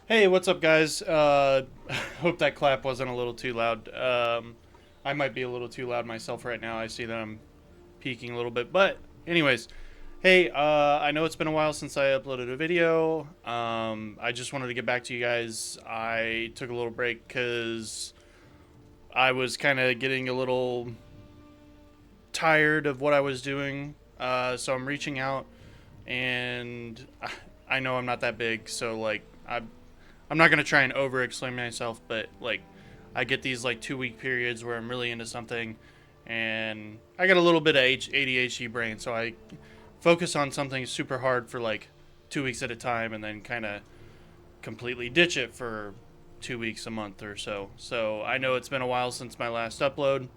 Hey, what's up, guys? Hope that clap wasn't a little too loud. I might be a little too loud myself right now. I see that I'm peaking a little bit. But, anyways, hey, I know it's been a while since I uploaded a video. I just wanted to get back to you guys. I took a little break because I was kind of getting a little tired of what I was doing. So I'm reaching out, and I know I'm not that big, so, like, I'm not gonna try and over explain myself, but like I get these like 2 week periods where I'm really into something, and I got a little bit of ADHD brain, so I focus on something super hard for like 2 weeks at a time, and then kind of completely ditch it for 2 weeks, a month or so. So I know it's been a while since my last upload,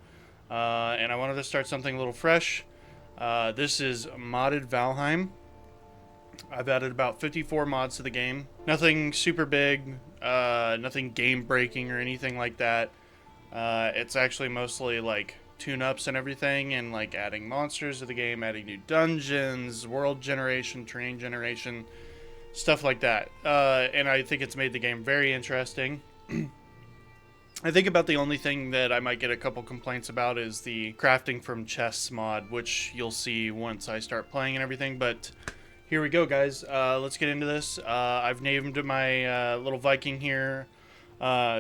and I wanted to start something a little fresh. This is modded Valheim. I've added about 54 mods to the game. Nothing super big, nothing game breaking or anything like that. It's actually mostly like tune-ups and everything, and like adding monsters to the game, adding new dungeons, world generation, terrain generation, stuff like that. And I think it's made the game very interesting. I think about the only thing that I might get a couple complaints about is the crafting from chests mod, which you'll see once I start playing and everything, but here we go, guys. Let's get into this. I've named my little Viking here.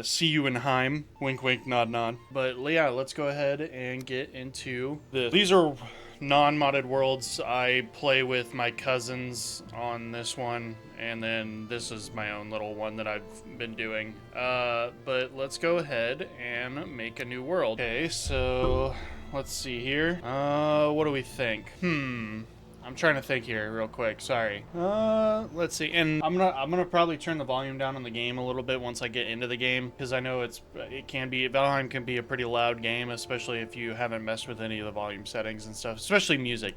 See you in Heim. Wink, wink, nod, nod. But yeah, let's go ahead and get into this. These are non-modded worlds. I play with my cousins on this one, and then this is my own little one that I've been doing. But let's go ahead and make a new world. Okay, so let's see here. What do we think? I'm trying to think here real quick. Sorry. Let's see. And I'm gonna probably turn the volume down on the game a little bit once I get into the game, because I know Valheim can be a pretty loud game, especially if you haven't messed with any of the volume settings and stuff, especially music.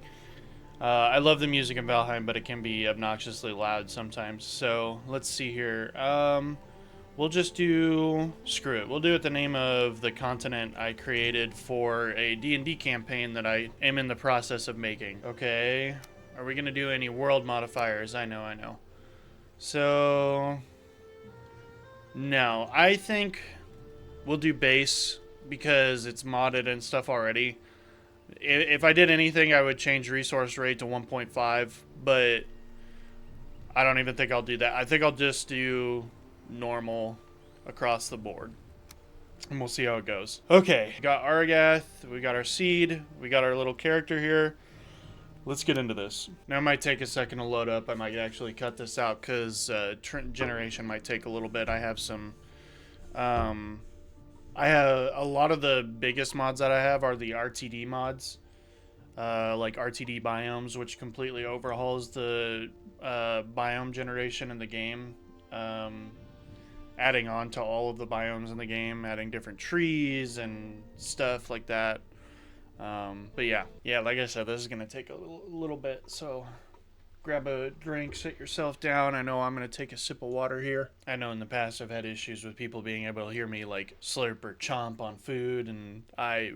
I love the music in Valheim, but it can be obnoxiously loud sometimes. So let's see here. We'll just do, screw it. We'll do it the name of the continent I created for a D&D campaign that I am in the process of making. Okay. Are we going to do any world modifiers? I know. So, no. I think we'll do base because it's modded and stuff already. If I did anything, I would change resource rate to 1.5, but I don't even think I'll do that. I think I'll just do normal across the board, and we'll see how it goes. Okay, we got Argath, we got our seed, we got our little character here. Let's get into this. Now it might take a second to load up. I might actually cut this out because generation might take a little bit. I have a lot of the biggest mods that I have are the RTD mods, like RTD biomes, which completely overhauls the biome generation in the game. Adding on to all of the biomes in the game, adding different trees and stuff like that. But yeah, like I said, this is gonna take a little bit, so grab a drink, sit yourself down. I know I'm gonna take a sip of water here. I know in the past I've had issues with people being able to hear me like slurp or chomp on food, and I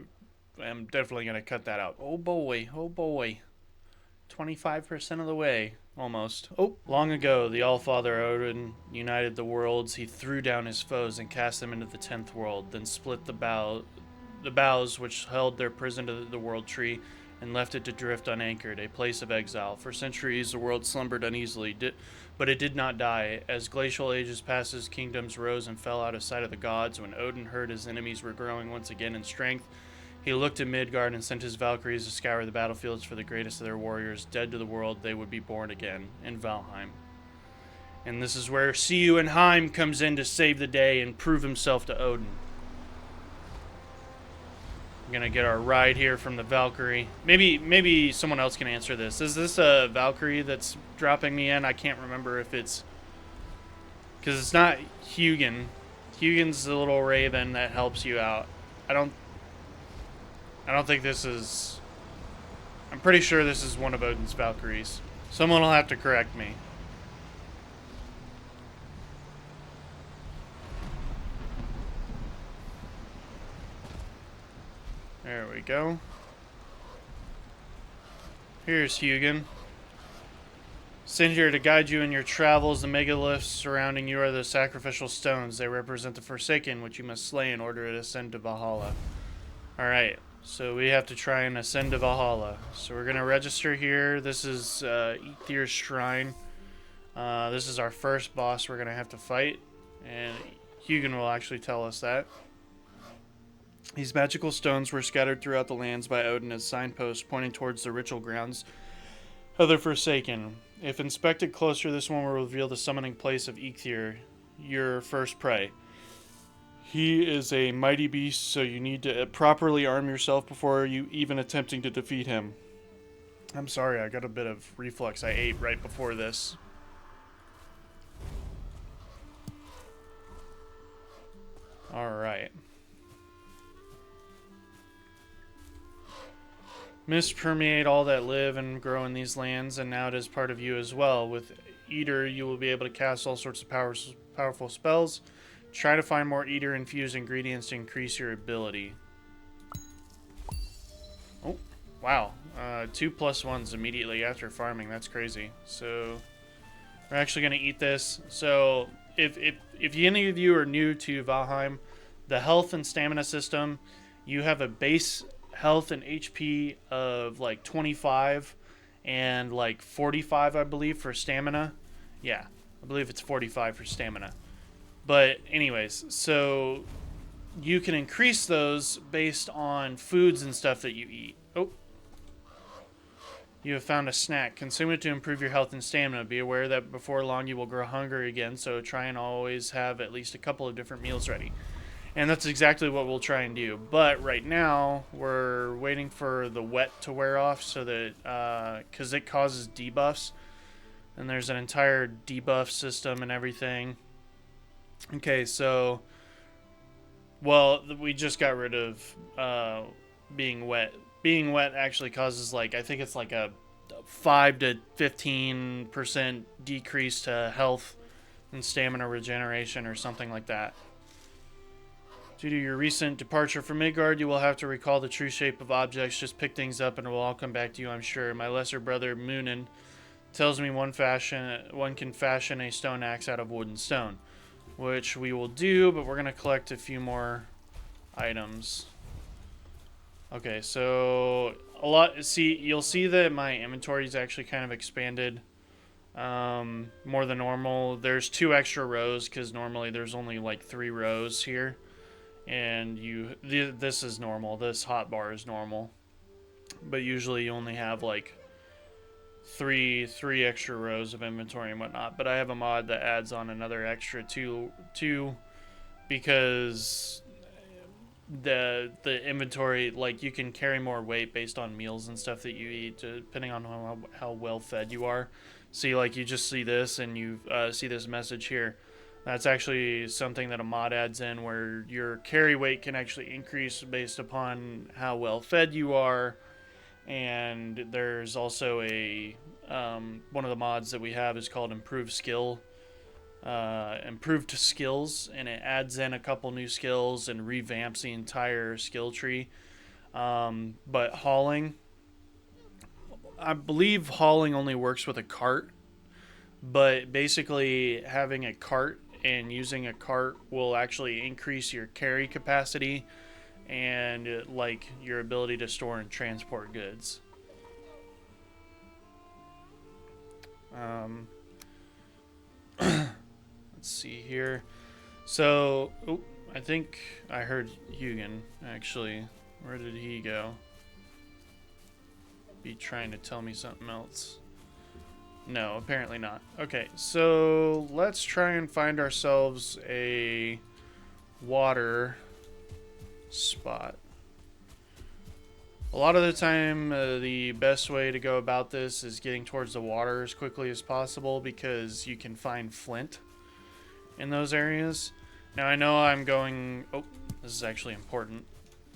am definitely gonna cut that out. Oh boy, 25% of the way. Almost. Oh, long ago, the Allfather Odin united the worlds. He threw down his foes and cast them into the 10th world, then split the boughs which held their prison to the world tree, and left it to drift unanchored, a place of exile. For centuries, the world slumbered uneasily, but it did not die. As glacial ages passed, his kingdoms rose and fell out of sight of the gods. When Odin heard his enemies were growing once again in strength, he looked to Midgard and sent his Valkyries to scour the battlefields for the greatest of their warriors. Dead to the world, they would be born again in Valheim. And this is where See You in Heim comes in to save the day and prove himself to Odin. We're gonna get our ride here from the Valkyrie. Maybe someone else can answer this. Is this a Valkyrie that's dropping me in? I can't remember if it's... because it's not Hugin. Hugin's the little raven that helps you out. I don't think this is... I'm pretty sure this is one of Odin's Valkyries. Someone will have to correct me. There we go. Here's Hugin. Sent here to guide you in your travels. The megaliths surrounding you are the sacrificial stones. They represent the Forsaken, which you must slay in order to ascend to Valhalla. Alright, so we have to try and ascend to Valhalla. So we're going to register here. This is Eikthyr Shrine. This is our first boss we're going to have to fight. And Hugin will actually tell us that. These magical stones were scattered throughout the lands by Odin as signposts pointing towards the ritual grounds of the Forsaken. If inspected closer, this one will reveal the summoning place of Eikthyr, your first prey. He is a mighty beast, so you need to properly arm yourself before you even attempting to defeat him. I'm sorry, I got a bit of reflux. I ate right before this. Alright. Mists permeate all that live and grow in these lands, and now it is part of you as well. With Eikthyr, you will be able to cast all sorts of powerful spells. Try to find more Eikthyr-infused ingredients to increase your ability. Oh, wow. 2+1s immediately after farming. That's crazy. So, we're actually going to eat this. So, if any of you are new to Valheim, the health and stamina system, you have a base health and HP of like 25 and like 45, I believe, for stamina. Yeah, I believe it's 45 for stamina. But anyways, so you can increase those based on foods and stuff that you eat. Oh, you have found a snack. Consume it to improve your health and stamina. Be aware that before long you will grow hungry again, so try and always have at least a couple of different meals ready. And that's exactly what we'll try and do. But right now, we're waiting for the wet to wear off so that, because it causes debuffs. And there's an entire debuff system and everything. Okay, so, well, we just got rid of being wet. Being wet actually causes, like, I think it's like a 5 to 15% decrease to health and stamina regeneration or something like that. Due to your recent departure from Midgard, you will have to recall the true shape of objects. Just pick things up and it will all come back to you, I'm sure. My lesser brother, Moonin, tells me one can fashion a stone axe out of wood and stone, which we will do, but we're going to collect a few more items. Okay, so you'll see that my inventory is actually kind of expanded more than normal. There's 2 extra rows because normally there's only like 3 rows here. And this is normal. This hotbar is normal, but usually you only have like three extra rows of inventory and whatnot. But I have a mod that adds on another extra two because the inventory, like, you can carry more weight based on meals and stuff that you eat, depending on how well fed you are. See, like, you just see this and you see this message here. That's actually something that a mod adds in where your carry weight can actually increase based upon how well fed you are. And there's also a one of the mods that we have is called improved skills, and it adds in a couple new skills and revamps the entire skill tree. But hauling, I believe hauling only works with a cart, but basically having a cart and using a cart will actually increase your carry capacity and like your ability to store and transport goods. Let's see here. So, I think I heard Hugin, actually. Where did he go? Be trying to tell me something else. No, apparently not. Okay, so let's try and find ourselves a water spot. A lot of the time, the best way to go about this is getting towards the water as quickly as possible because you can find flint in those areas. Now, I know I'm going... Oh, this is actually important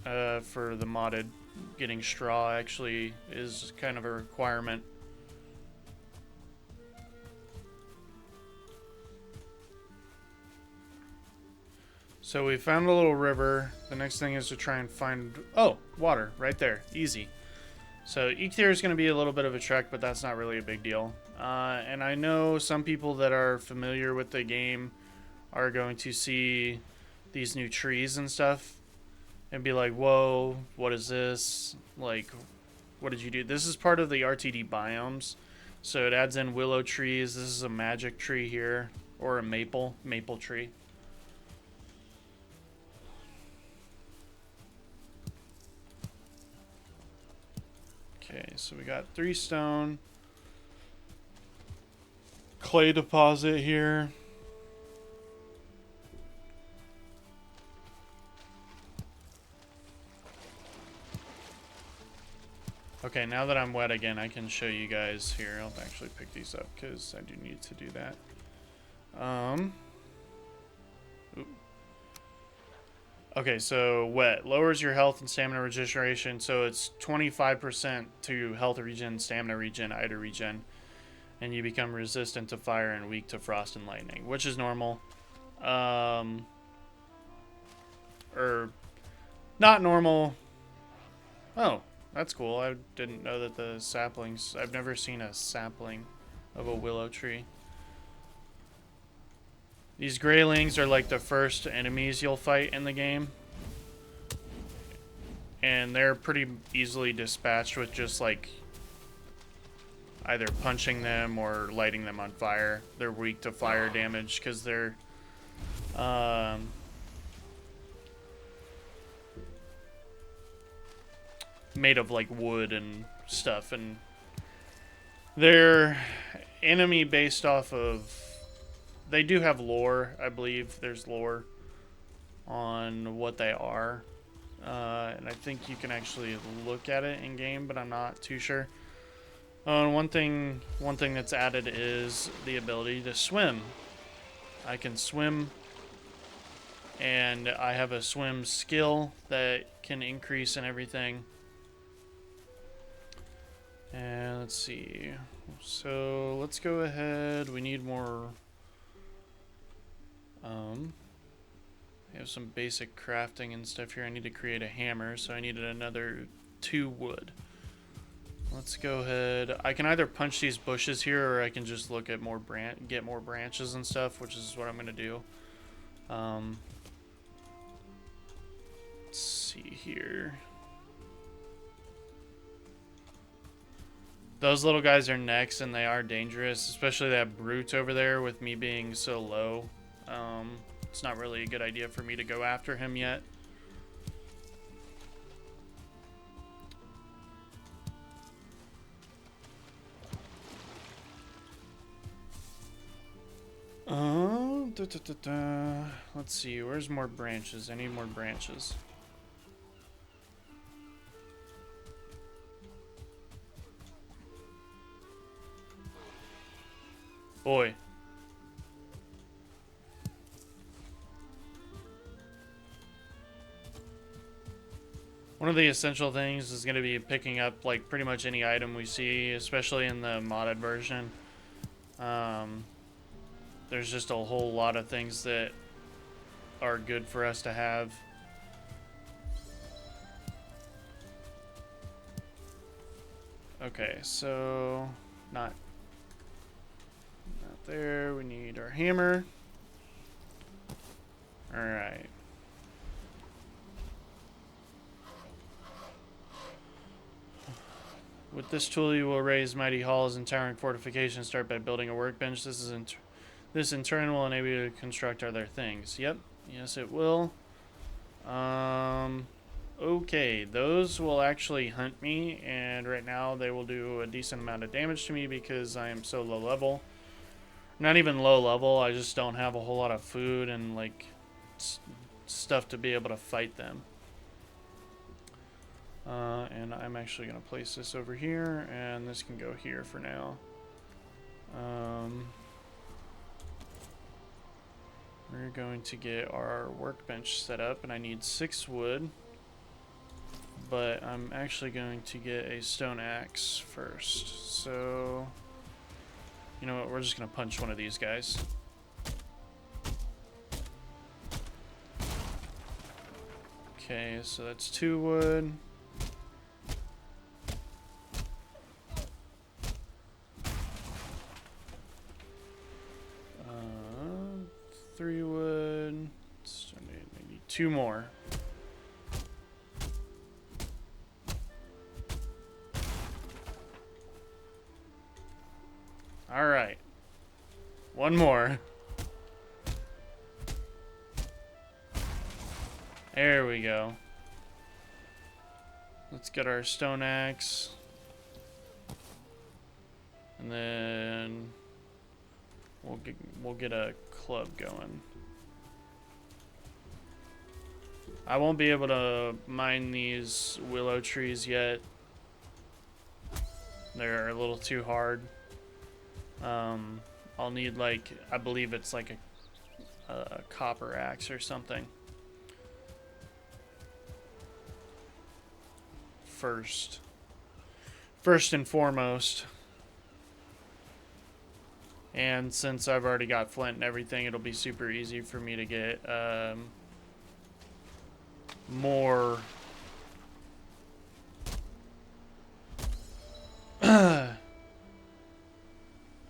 for the modded. Getting straw actually is kind of a requirement. So we found a little river. The next thing is to try and find... Oh, water. Right there. Easy. So Eikthyr is going to be a little bit of a trek, but that's not really a big deal. And I know some people that are familiar with the game are going to see these new trees and stuff and be like, whoa, what is this? Like, what did you do? This is part of the RTD biomes. So it adds in willow trees. This is a magic tree here, or a maple tree. Okay, so we got 3 stone. Clay deposit here. Okay, now that I'm wet again, I can show you guys here. I'll actually pick these up because I do need to do that. Okay, so wet lowers your health and stamina regeneration, so it's 25% to health regen, stamina regen, iter regen, and you become resistant to fire and weak to frost and lightning, which is normal. Or not normal. Oh, that's cool. I didn't know that the saplings... I've never seen a sapling of a willow tree. These greylings are like the first enemies you'll fight in the game. And they're pretty easily dispatched with just like either punching them or lighting them on fire. They're weak to fire damage because they're made of like wood and stuff, and they're enemy based off of... They do have lore, I believe. There's lore on what they are, and I think you can actually look at it in game, but I'm not too sure. And one thing that's added is the ability to swim. I can swim, and I have a swim skill that can increase and everything. And let's see. So let's go ahead. We need more. We have some basic crafting and stuff here. I need to create a hammer, so I needed another 2 wood. Let's go ahead. I can either punch these bushes here, or I can just look at get more branches and stuff, which is what I'm gonna do. Let's see here. Those little guys are next, and they are dangerous, especially that brute over there. With me being so low, it's not really a good idea for me to go after him yet. Let's see, where's more branches? I need more branches. Boy. One of the essential things is going to be picking up like pretty much any item we see, especially in the modded version. There's just a whole lot of things that are good for us to have. Okay, so not there. We need our hammer. All right. With this tool, you will raise mighty halls and towering fortifications. Start by building a workbench. This in turn will enable you to construct other things. Yep. Yes, it will. Okay, those will actually hunt me, and right now they will do a decent amount of damage to me because I am so low level. Not even low level, I just don't have a whole lot of food and like stuff to be able to fight them. And I'm actually going to place this over here, and this can go here for now. We're going to get our workbench set up, and I need 6 wood. But I'm actually going to get a stone axe first. So, you know what, we're just going to punch one of these guys. Okay, so that's 2 wood. good. So I need 2 more. All right. 1 more. There we go. Let's get our stone axe. And then we'll get a club going. I won't be able to mine these willow trees yet. They're a little too hard. I'll need, like, I believe it's like a copper axe or something. First and foremost. And since I've already got flint and everything, it'll be super easy for me to get more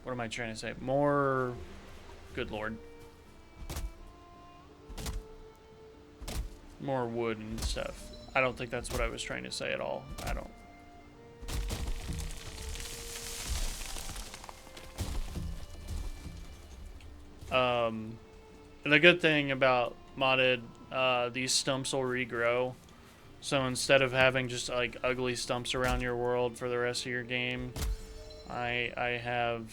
what am I trying to say? More, good lord, more wood and stuff. I don't think that's what I was trying to say at all. I don't. The good thing about modded, these stumps will regrow. So instead of having just like ugly stumps around your world for the rest of your game, I have,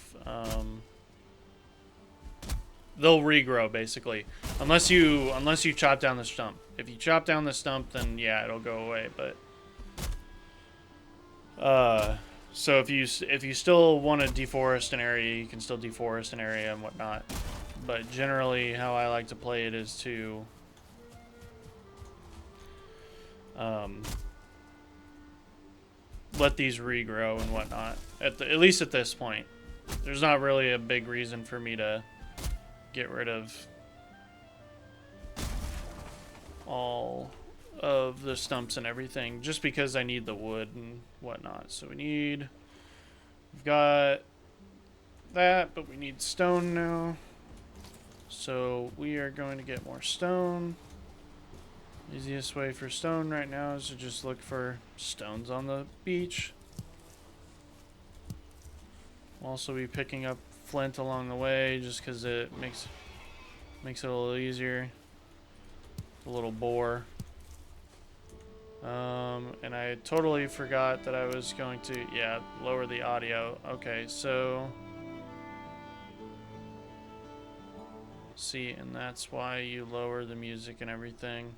they'll regrow basically. Unless you chop down the stump. If you chop down the stump, then yeah, it'll go away, but so if you still want to deforest an area, you can still deforest an area and whatnot. But generally, how I like to play it is to let these regrow and whatnot. At least at this point, there's not really a big reason for me to get rid of all of the stumps and everything, just because I need the wood and whatnot. So we've got that, but we need stone now. So we are going to get more stone. Easiest way for stone right now is to just look for stones on the beach. We'll also be picking up flint along the way, just because it makes it a little easier. A little bore. And I totally forgot that I was going to, yeah, lower the audio. Okay, so see, and that's why you lower the music and everything.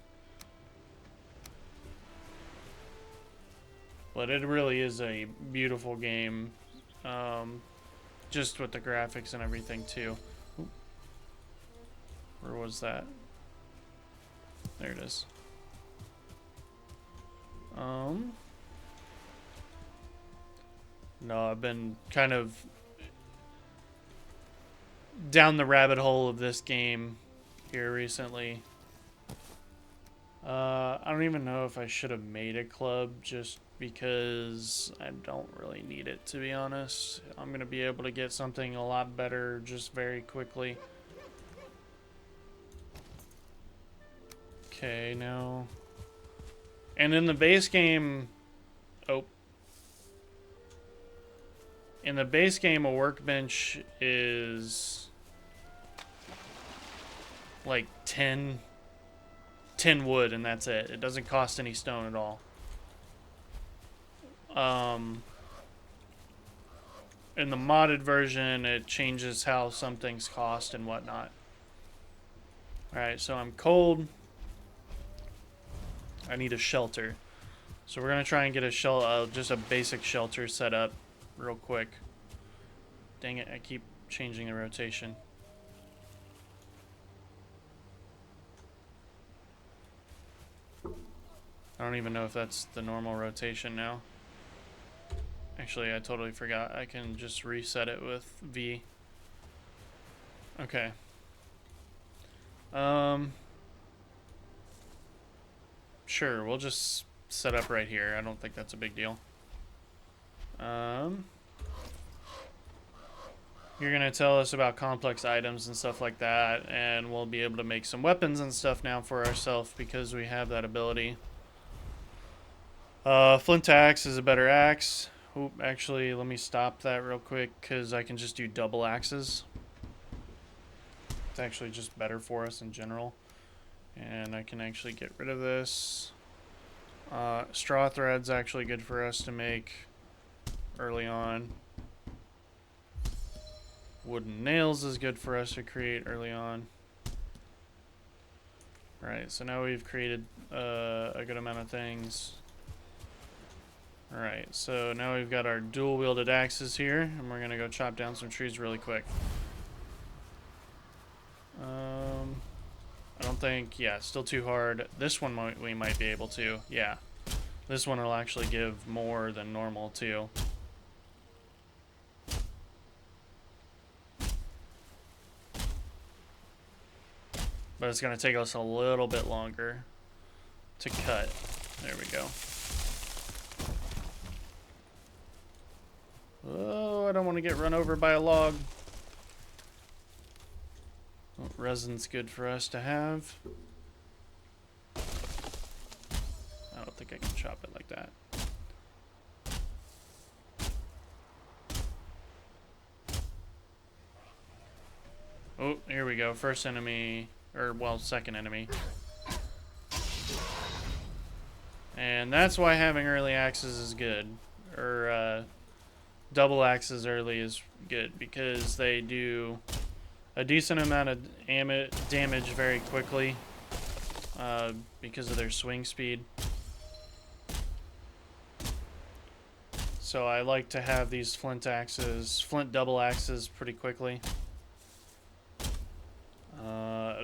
But it really is a beautiful game, just with the graphics and everything too. Ooh. Where was that? There it is. No, I've been kind of down the rabbit hole of this game here recently. I don't even know if I should have made a club, just because I don't really need it, to be honest. I'm going to be able to get something a lot better just very quickly. Okay, now. And in the base game, in the base game, a workbench is like 10 wood, and that's it. It doesn't cost any stone at all. In the modded version, it changes how some things cost and whatnot. Alright, so I'm cold. I need a shelter. So we're going to try and get a just a basic shelter set up real quick. Dang it, I keep changing the rotation. I don't even know if that's the normal rotation now. Actually, I totally forgot. I can just reset it with V. Okay. Sure, we'll just set up right here. I don't think that's a big deal. You're going to tell us about complex items and stuff like that, and we'll be able to make some weapons and stuff now for ourselves because we have that ability. Flint axe is a better axe. Oop, actually, let me stop that real quick because I can just do double axes. It's actually just better for us in general. And I can actually get rid of this. Straw thread's actually good for us to make early on. Wooden nails is good for us to create early on. Alright, so now we've created a good amount of things. Alright, so now we've got our dual-wielded axes here, and we're going to go chop down some trees really quick. I don't think, yeah, still too hard. This one we might be able to, yeah. This one will actually give more than normal, too. But it's going to take us a little bit longer to cut. There we go. Oh, I don't want to get run over by a log. Oh, resin's good for us to have. I don't think I can chop it like that. Oh, here we go. First enemy, or well, second enemy. And that's why having early axes is good. Or, double axes early is good because they do a decent amount of damage very quickly because of their swing speed. So I like to have these flint double axes pretty quickly.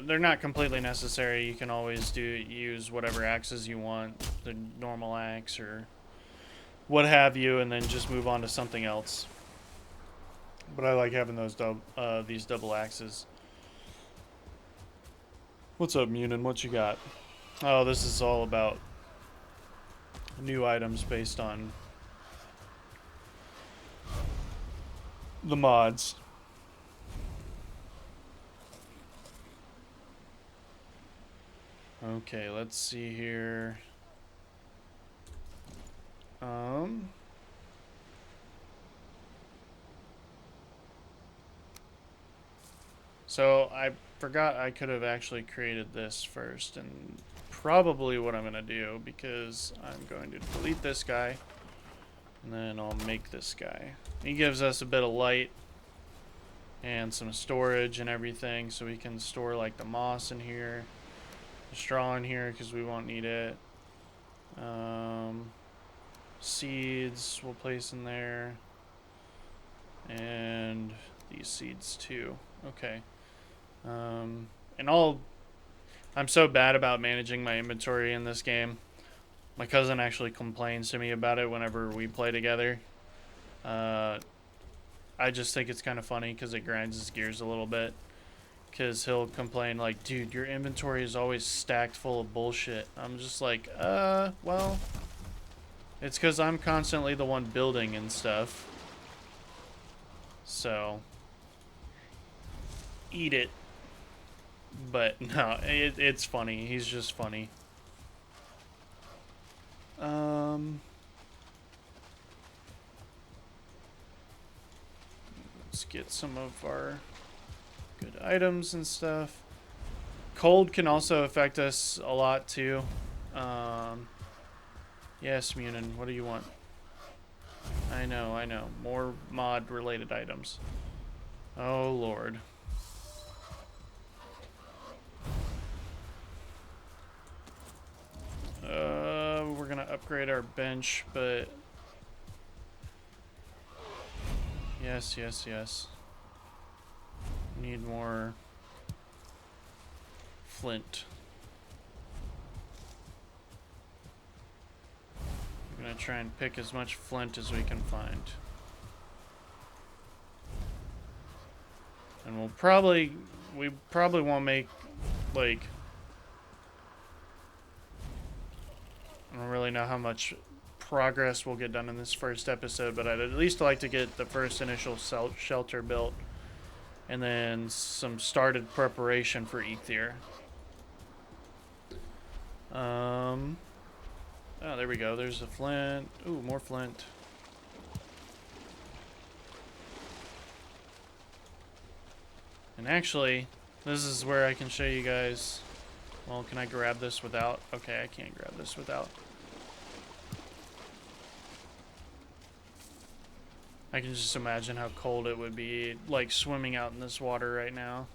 They're not completely necessary. You can always use whatever axes you want, the normal axe or what have you, and then just move on to something else. But I like having those these double axes. What's up, Munin? What you got? Oh, this is all about new items based on the mods. Okay, let's see here. So I forgot I could have actually created this first, and probably what I'm going to do, because I'm going to delete this guy, and then I'll make this guy. He gives us a bit of light and some storage and everything, so we can store like the moss in here, the straw in here because we won't need it. Seeds we'll place in there, and these seeds too. Okay. And I'm so bad about managing my inventory in this game. My cousin actually complains to me about it whenever we play together. I just think it's kind of funny because it grinds his gears a little bit. Because he'll complain like, dude, your inventory is always stacked full of bullshit. I'm just like, well, it's because I'm constantly the one building and stuff. So, eat it. But no, it's funny. He's just funny. Let's get some of our good items and stuff. Cold can also affect us a lot too. Yes, Munin, what do you want? I know. More mod related items. Oh Lord. We're gonna upgrade our bench, but yes. Need more flint. I'm gonna try and pick as much flint as we can find. And we probably won't make, like, I don't really know how much progress we'll get done in this first episode, but I'd at least like to get the first initial shelter built and then some started preparation for eikthyr. Oh, there we go. There's a flint. Ooh, more flint. And actually, this is where I can show you guys. Well, can I grab this without? Okay, I can't grab this without. I can just imagine how cold it would be, like swimming out in this water right now.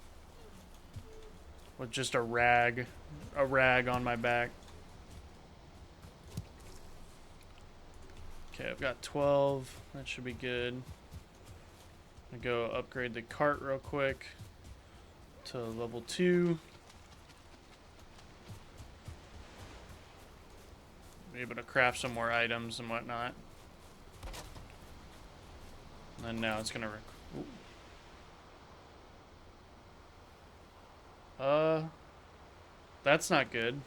With just a rag on my back. Okay, I've got 12. That should be good. I'm gonna go upgrade the cart real quick to level 2. Be able to craft some more items and whatnot. And now it's gonna. That's not good.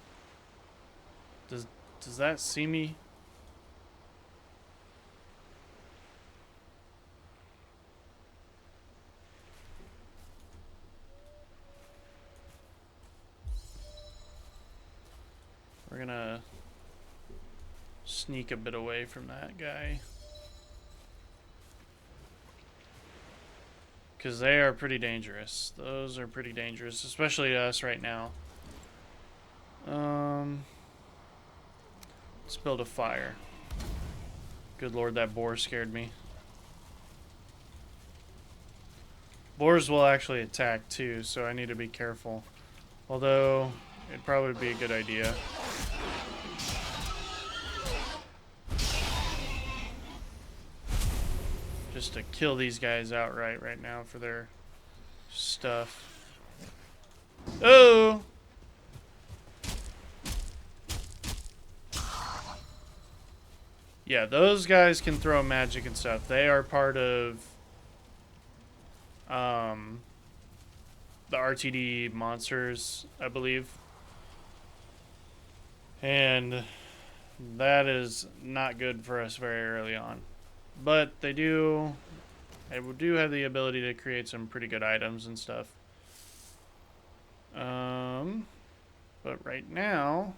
Does that see me? We're gonna sneak a bit away from that guy. Because they are pretty dangerous. Those are pretty dangerous, especially to us right now. Let's build a fire. Good lord, that boar scared me. Boars will actually attack too, so I need to be careful. Although, it'd probably be a good idea. Just to kill these guys outright right now for their stuff. Oh! Yeah, those guys can throw magic and stuff. They are part of the RTD monsters, I believe. And that is not good for us very early on. But they do have the ability to create some pretty good items and stuff. But right now,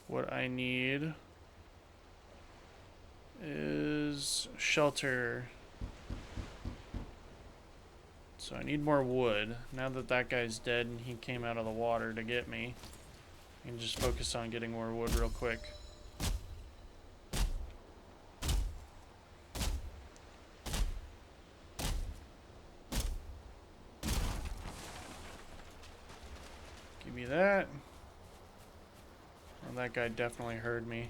what I need is shelter. So I need more wood. Now that that guy's dead and he came out of the water to get me, I can just focus on getting more wood real quick. Give me that. Well, that guy definitely heard me.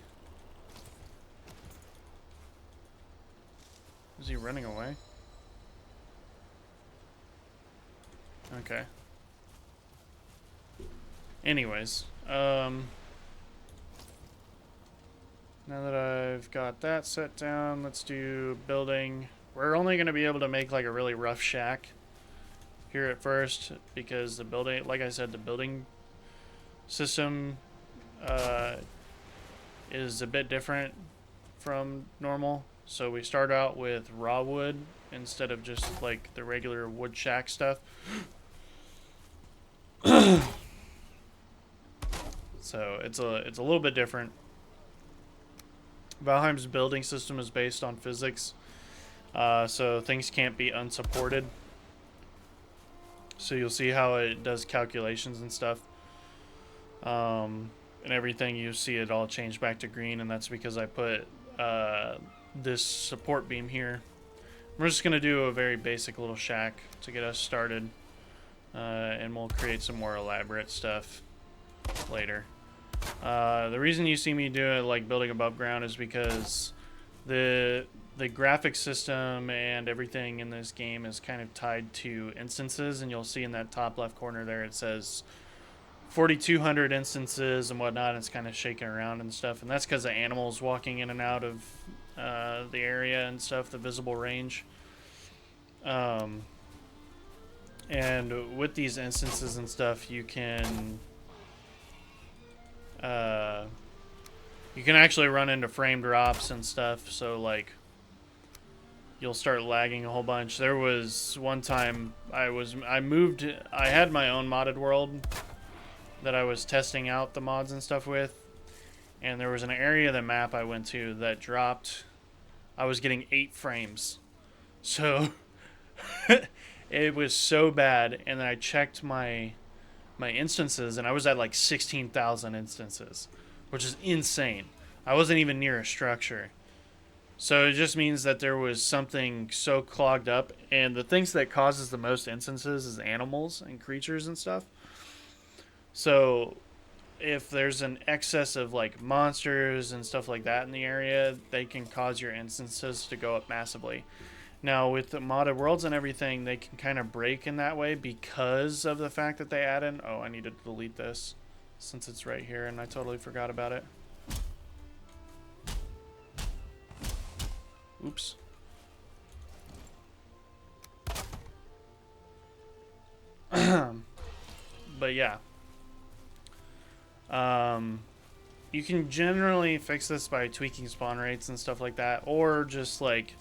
Is he running away? Okay. Anyways, now that I've got that set down, let's do building. We're only going to be able to make like a really rough shack here at first because the building, like I said, the building system is a bit different from normal. So we start out with raw wood instead of just like the regular wood shack stuff. So it's a little bit different. Valheim's building system is based on physics, so things can't be unsupported. So you'll see how it does calculations and stuff, and everything. You see it all change back to green, and that's because I put this support beam here. We're just gonna do a very basic little shack to get us started, and we'll create some more elaborate stuff later. The reason you see me do it like building above ground is because the graphic system and everything in this game is kind of tied to instances, and you'll see in that top left corner there it says 4,200 instances and whatnot, and it's kind of shaking around and stuff, and that's because of animals walking in and out of the area and stuff, the visible range. And with these instances and stuff, you can actually run into frame drops and stuff. So like you'll start lagging a whole bunch. There was one time I moved, I had my own modded world that I was testing out the mods and stuff with, and there was an area of the map I went to that dropped, I was getting 8 frames. So it was so bad, and then I checked my instances, and I was at like 16,000 instances, which is insane. I wasn't even near a structure. So it just means that there was something so clogged up, and the things that causes the most instances is animals and creatures and stuff. So if there's an excess of like monsters and stuff like that in the area, they can cause your instances to go up massively. Now with the modded worlds and everything, they can kind of break in that way because of the fact that they add in, oh, I need to delete this since it's right here and I totally forgot about it. Oops. But yeah. You can generally fix this by tweaking spawn rates and stuff like that, or just like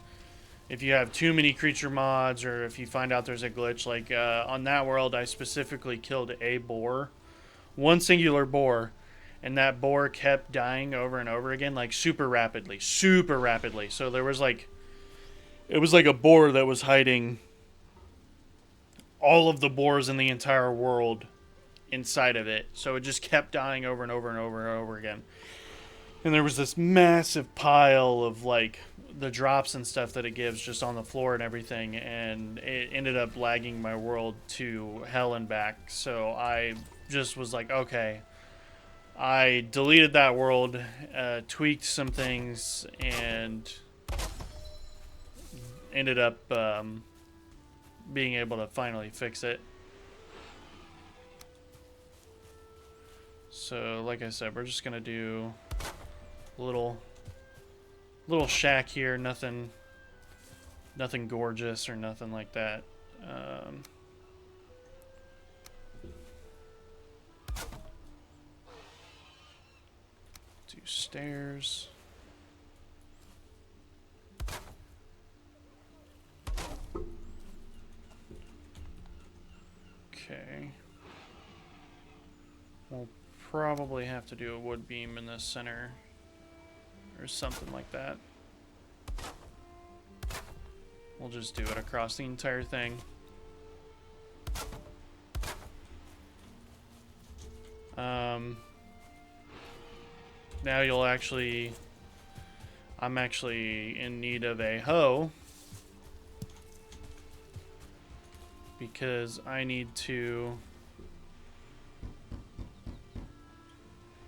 if you have too many creature mods, or if you find out there's a glitch. Like on that world, I specifically killed a boar, one singular boar, and that boar kept dying over and over again, like super rapidly. So there was like, it was like a boar that was hiding all of the boars in the entire world inside of it. So it just kept dying over and over and over and over again. And there was this massive pile of like the drops and stuff that it gives just on the floor and everything, and it ended up lagging my world to hell and back. So I just was like, okay. I deleted that world, tweaked some things, and ended up being able to finally fix it. So like I said, we're just gonna do a little shack here, nothing gorgeous or nothing like that. Do stairs. Okay. We'll probably have to do a wood beam in the center or something like that. We'll just do it across the entire thing. Now you'll actually, I'm actually in need of a hoe because I need to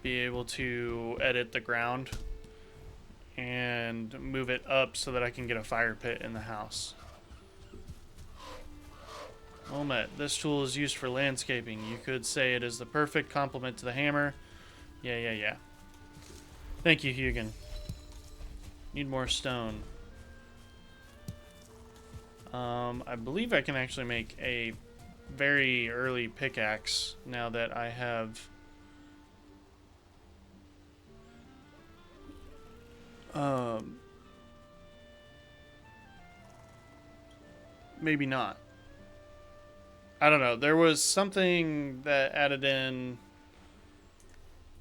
be able to edit the ground and move it up so that I can get a fire pit in the house. Omet, this tool is used for landscaping. You could say it is the perfect complement to the hammer. Yeah. Thank you, Hugin. Need more stone. I believe I can actually make a very early pickaxe now that I have maybe not. I don't know. There was something that added in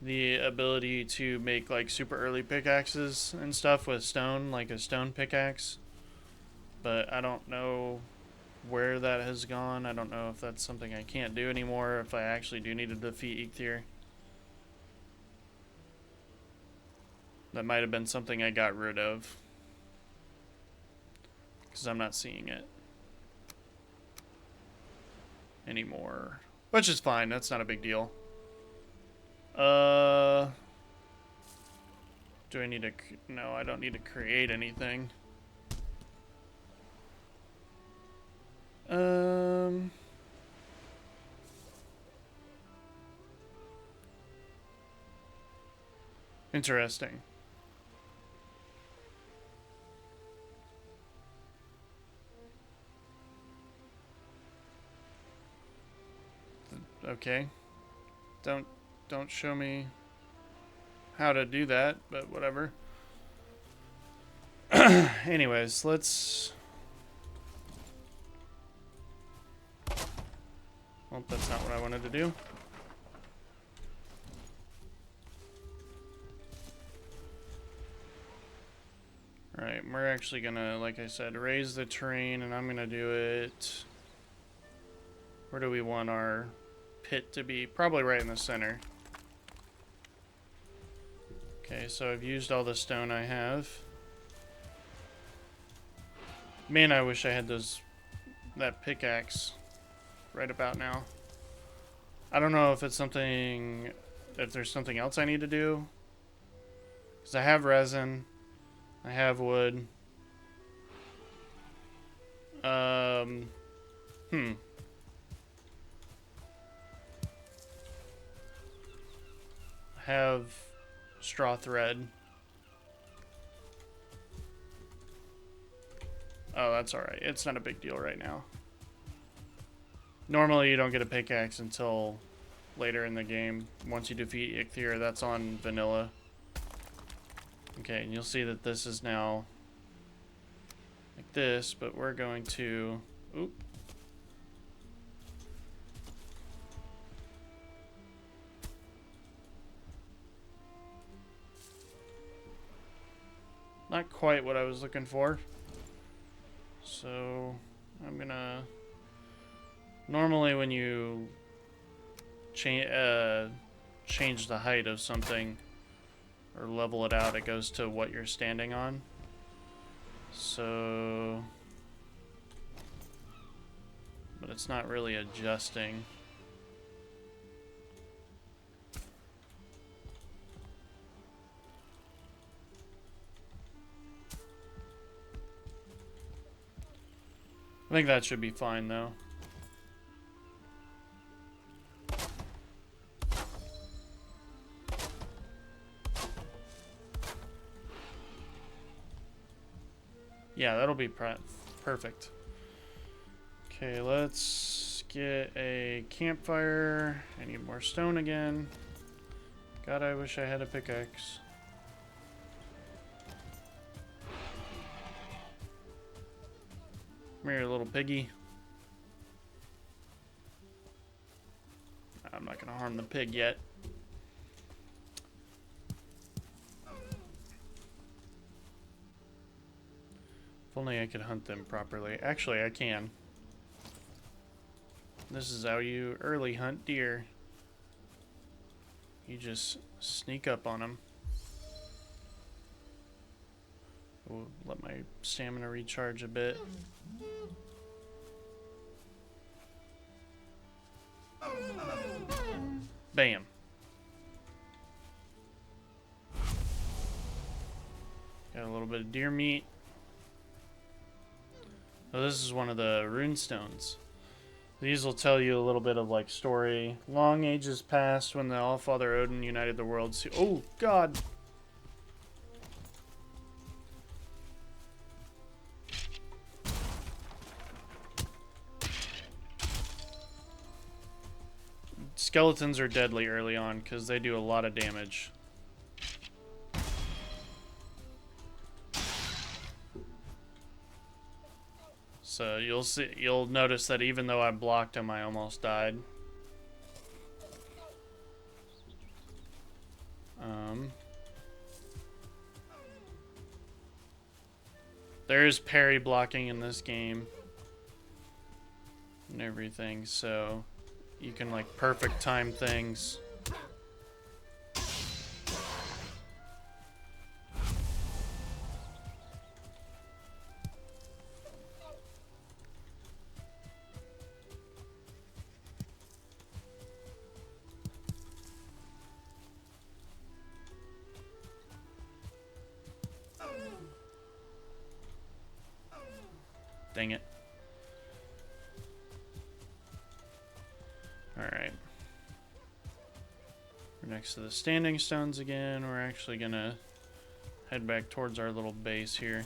the ability to make like super early pickaxes and stuff with stone, like a stone pickaxe. But I don't know where that has gone. I don't know if that's something I can't do anymore, if I actually do need to defeat eikthyr. That might have been something I got rid of, because I'm not seeing it anymore, which is fine. That's not a big deal. Do I need to? No, I don't need to create anything. Interesting. Okay. Don't show me how to do that, but whatever. Anyways, let's Well, that's not what I wanted to do. Alright, we're actually gonna, like I said, raise the terrain, and I'm gonna do it... Where do we want our pit to be? Probably right in the center. Okay, so I've used all the stone I have. Man, I wish I had that pickaxe right about now. I don't know if it's something, if there's something else I need to do. Because I have resin. I have wood. I have straw thread. Oh, that's alright. It's not a big deal right now. Normally you don't get a pickaxe until later in the game. Once you defeat Eikthyr, that's on vanilla. Okay, and you'll see that this is now like this, but we're going to... Oop. Not quite what I was looking for. So, I'm gonna... Normally when you change the height of something or level it out, it goes to what you're standing on. So... But it's not really adjusting. I think that should be fine, though. Yeah, that'll be perfect. Okay, let's get a campfire. I need more stone again. God, I wish I had a pickaxe. Come here, little piggy. I'm not gonna harm the pig yet. If only I could hunt them properly. Actually, I can. This is how you early hunt deer. You just sneak up on them. We'll let my stamina recharge a bit. Bam. Got a little bit of deer meat. Oh, this is one of the rune stones. These will tell you a little bit of like story. Long ages past, when the Allfather Odin united the world. Oh God! Skeletons are deadly early on because they do a lot of damage. So you'll notice that even though I blocked him, I almost died. There is parry blocking in this game and everything, so you can like perfect time things. Dang it. Alright. We're next to the standing stones again. We're actually gonna head back towards our little base here.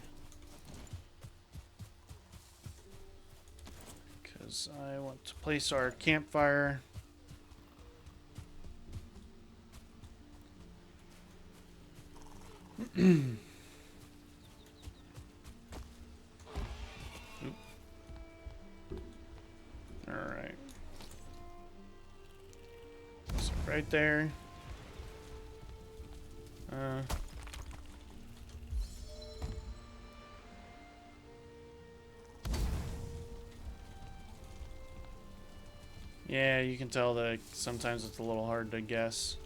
Because I want to place our campfire. Alright. right there. Yeah, you can tell that sometimes it's a little hard to guess.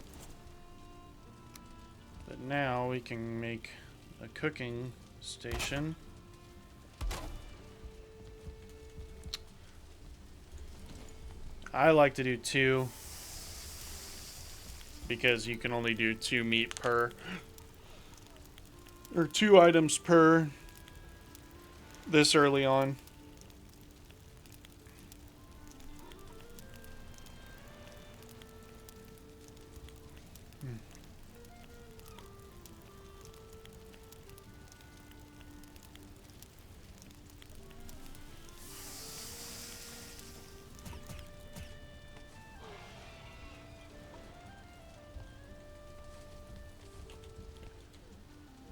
But now we can make a cooking station. I like to do 2 because you can only do 2 meat per, or 2 items per this early on.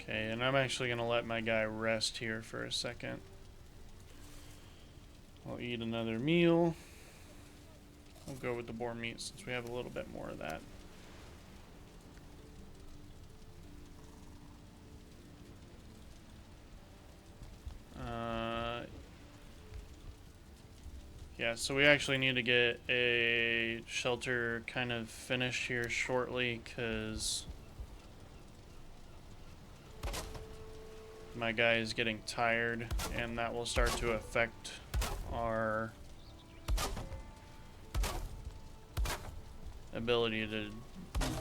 Okay, and I'm actually going to let my guy rest here for a second. I'll eat another meal. I'll go with the boar meat since we have a little bit more of that. Yeah, so we actually need to get a shelter kind of finished here shortly because my guy is getting tired, and that will start to affect our ability to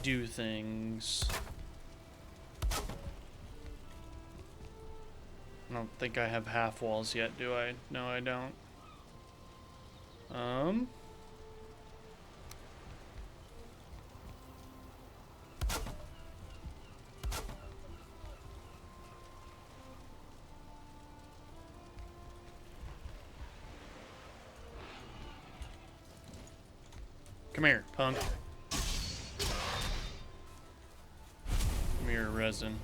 do things. I don't think I have half walls yet, do I? No, I don't. Come here, punk. Come here, resin.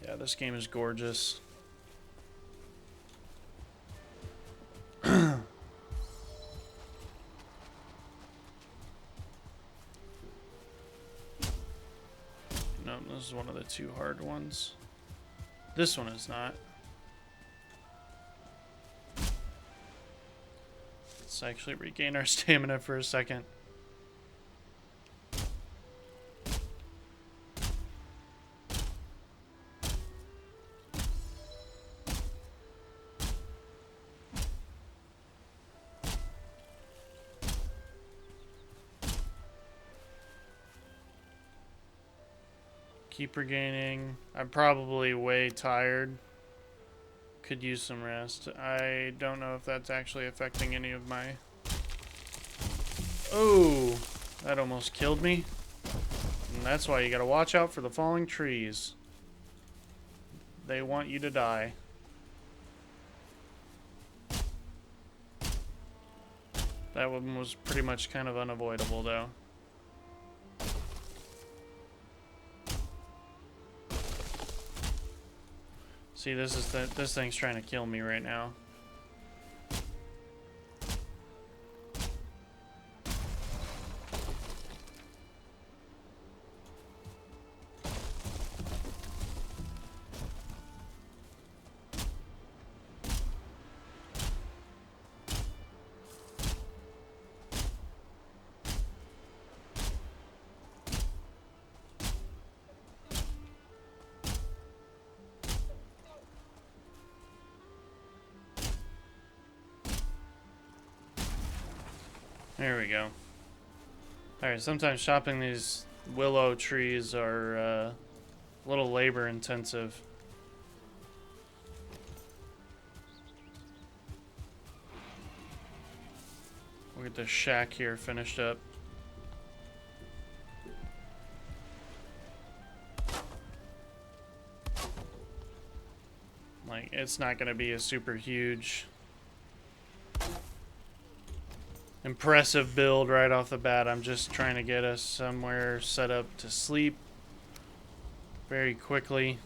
Yeah, this game is gorgeous. No, this is one of the 2 hard ones. This one is not. Let's actually regain our stamina for a second. Keep regaining. I'm probably way tired. Could use some rest. I don't know if that's actually affecting any of my... Oh, that almost killed me. And that's why you gotta watch out for the falling trees. They want you to die. That one was pretty much kind of unavoidable though. See, this thing's trying to kill me right now. There we go. Alright, sometimes chopping these willow trees are a little labor intensive. We'll get this shack here finished up. Like, it's not going to be a super huge... impressive build right off the bat. I'm just trying to get us somewhere set up to sleep very quickly.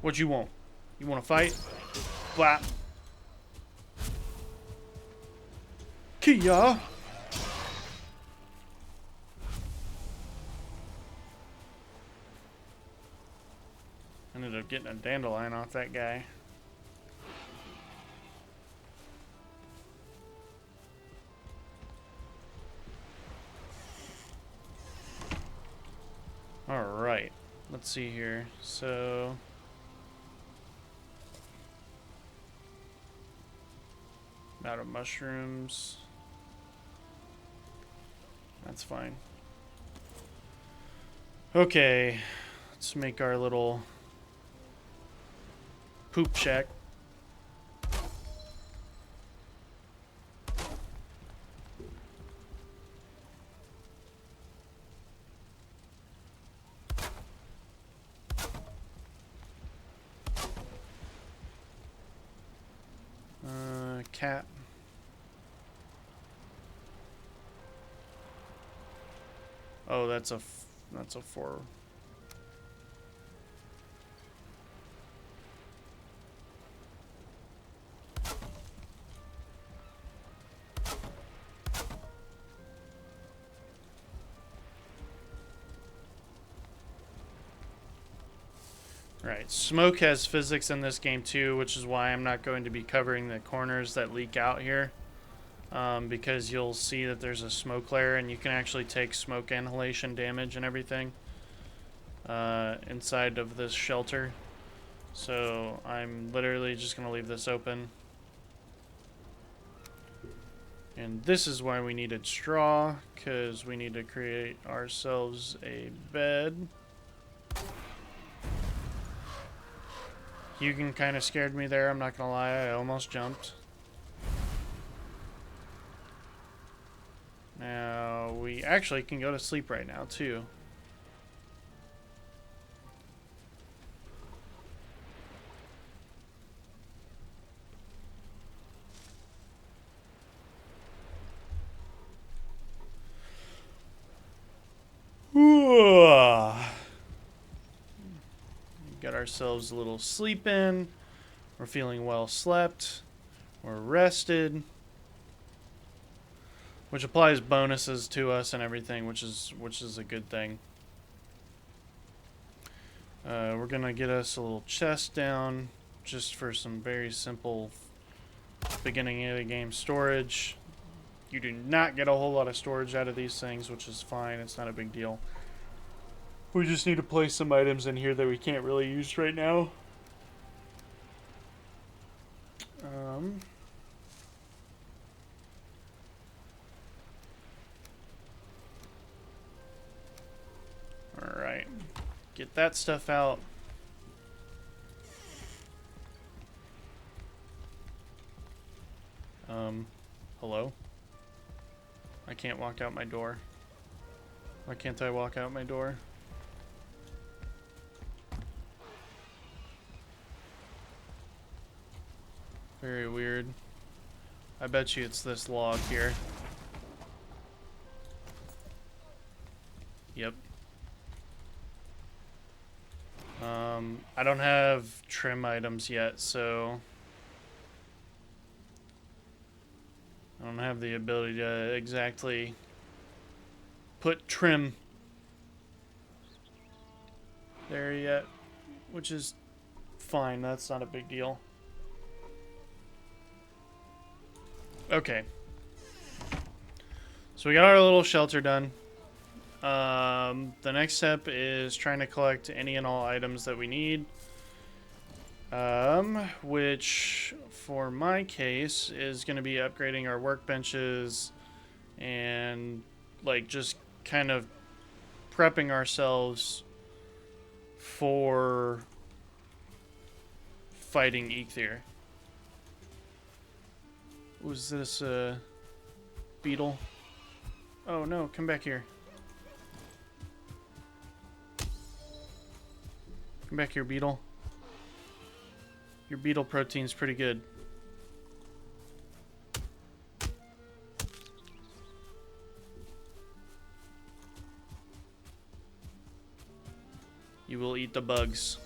What you want? You want to fight? Blah. Kia. Ended up getting a dandelion off that guy. Alright, let's see here. So, out of mushrooms. That's fine. Okay, let's make our little poop shack. Cat. Oh, that's a 4. Right, smoke has physics in this game too, which is why I'm not going to be covering the corners that leak out here. Because you'll see that there's a smoke layer and you can actually take smoke inhalation damage and everything inside of this shelter. So I'm literally just going to leave this open. And this is why we needed straw, because we need to create ourselves a bed. Hugin kind of scared me there, I'm not gonna lie, I almost jumped. Now, we actually can go to sleep right now, too. Got ourselves a little sleep in. We're feeling well slept. We're rested. Which applies bonuses to us and everything, which is a good thing. We're gonna get us a little chest down just for some very simple beginning of the game storage. You do not get a whole lot of storage out of these things, which is fine. It's not a big deal. We just need to place some items in here that we can't really use right now. Alright. Get that stuff out. Hello? I can't walk out my door. Why can't I walk out my door? Very weird. I bet you it's this log here. Yep. I don't have trim items yet, so I don't have the ability to exactly put trim there yet, which is fine. That's not a big deal. Okay. So we got our little shelter done. The next step is trying to collect any and all items that we need. Which, for my case, is going to be upgrading our workbenches and, like, just kind of prepping ourselves for fighting eikthyr. Was this a beetle? Oh no, come back here. Come back here, beetle. Your beetle protein's pretty good. You will eat the bugs.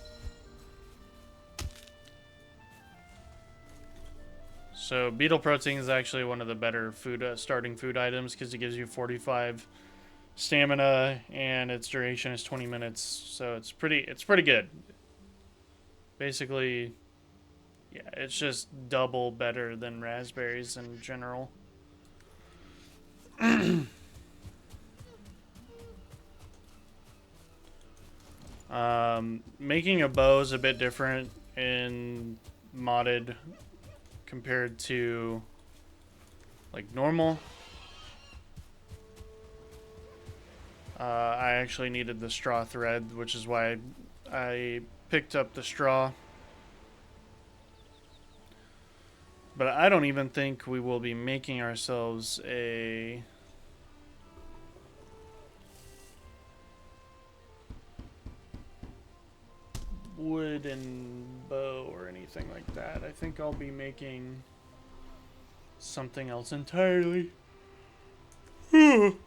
So beetle protein is actually one of the better food starting food items because it gives you 45 stamina and its duration is 20 minutes. So it's pretty good. Basically, yeah, it's just double better than raspberries in general. Making a bow is a bit different in modded compared to like normal. I actually needed the straw thread, which is why I picked up the straw. But I don't even think we will be making ourselves a wooden bow or anything like that. I think I'll be making something else entirely. I'm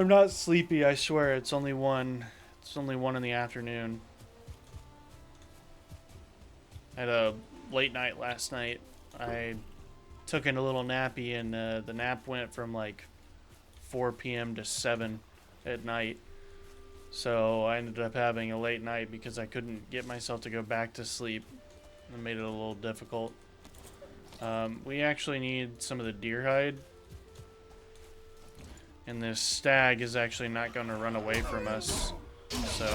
not sleepy, I swear. It's only 1. It's only 1 in the afternoon. I had a late night last night. I took in a little nappy, and the nap went from like 4 p.m. to 7 at night. So I ended up having a late night because I couldn't get myself to go back to sleep. It made it a little difficult. We actually need some of the deer hide. And this stag is actually not going to run away from us. So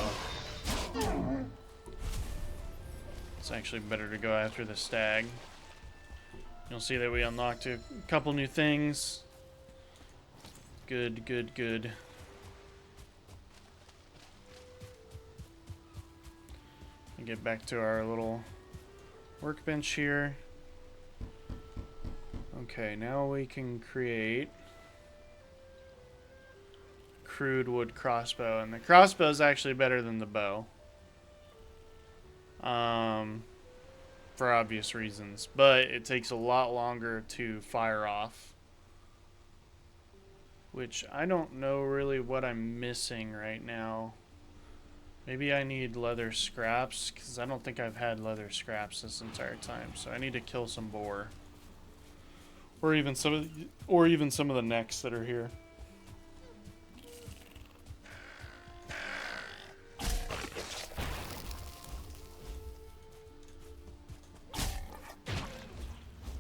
it's actually better to go after the stag. You'll see that we unlocked a couple new things. Good, good, good. Get back to our little workbench here. Okay, now we can create crude wood crossbow, and the crossbow is actually better than the bow. For obvious reasons, but it takes a lot longer to fire off. Which I don't know really what I'm missing right now. Maybe I need leather scraps, because I don't think I've had leather scraps this entire time. So I need to kill some boar, or even some of the necks that are here.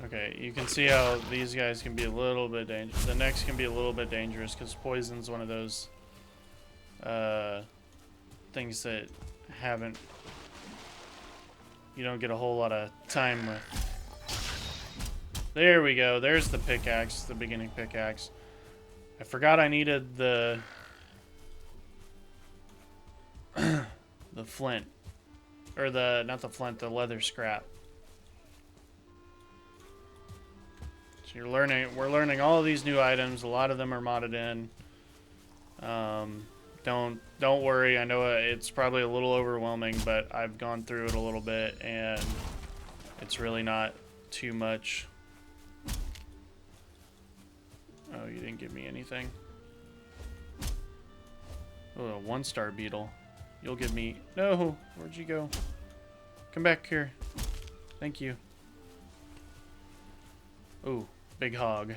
Okay, you can see how these guys can be a little bit dangerous. The necks can be a little bit dangerous because poison's one of those things that you don't get a whole lot of time with. There we go. There's the pickaxe, the beginning pickaxe. I forgot I needed the the flint, or not the flint, the leather scrap. So we're learning all of these new items. A lot of them are modded in. Don't worry. I know it's probably a little overwhelming, but I've gone through it a little bit, and it's really not too much. Oh, you didn't give me anything. Oh, a 1-star beetle. You'll give me... No! Where'd you go? Come back here. Thank you. Ooh, big hog.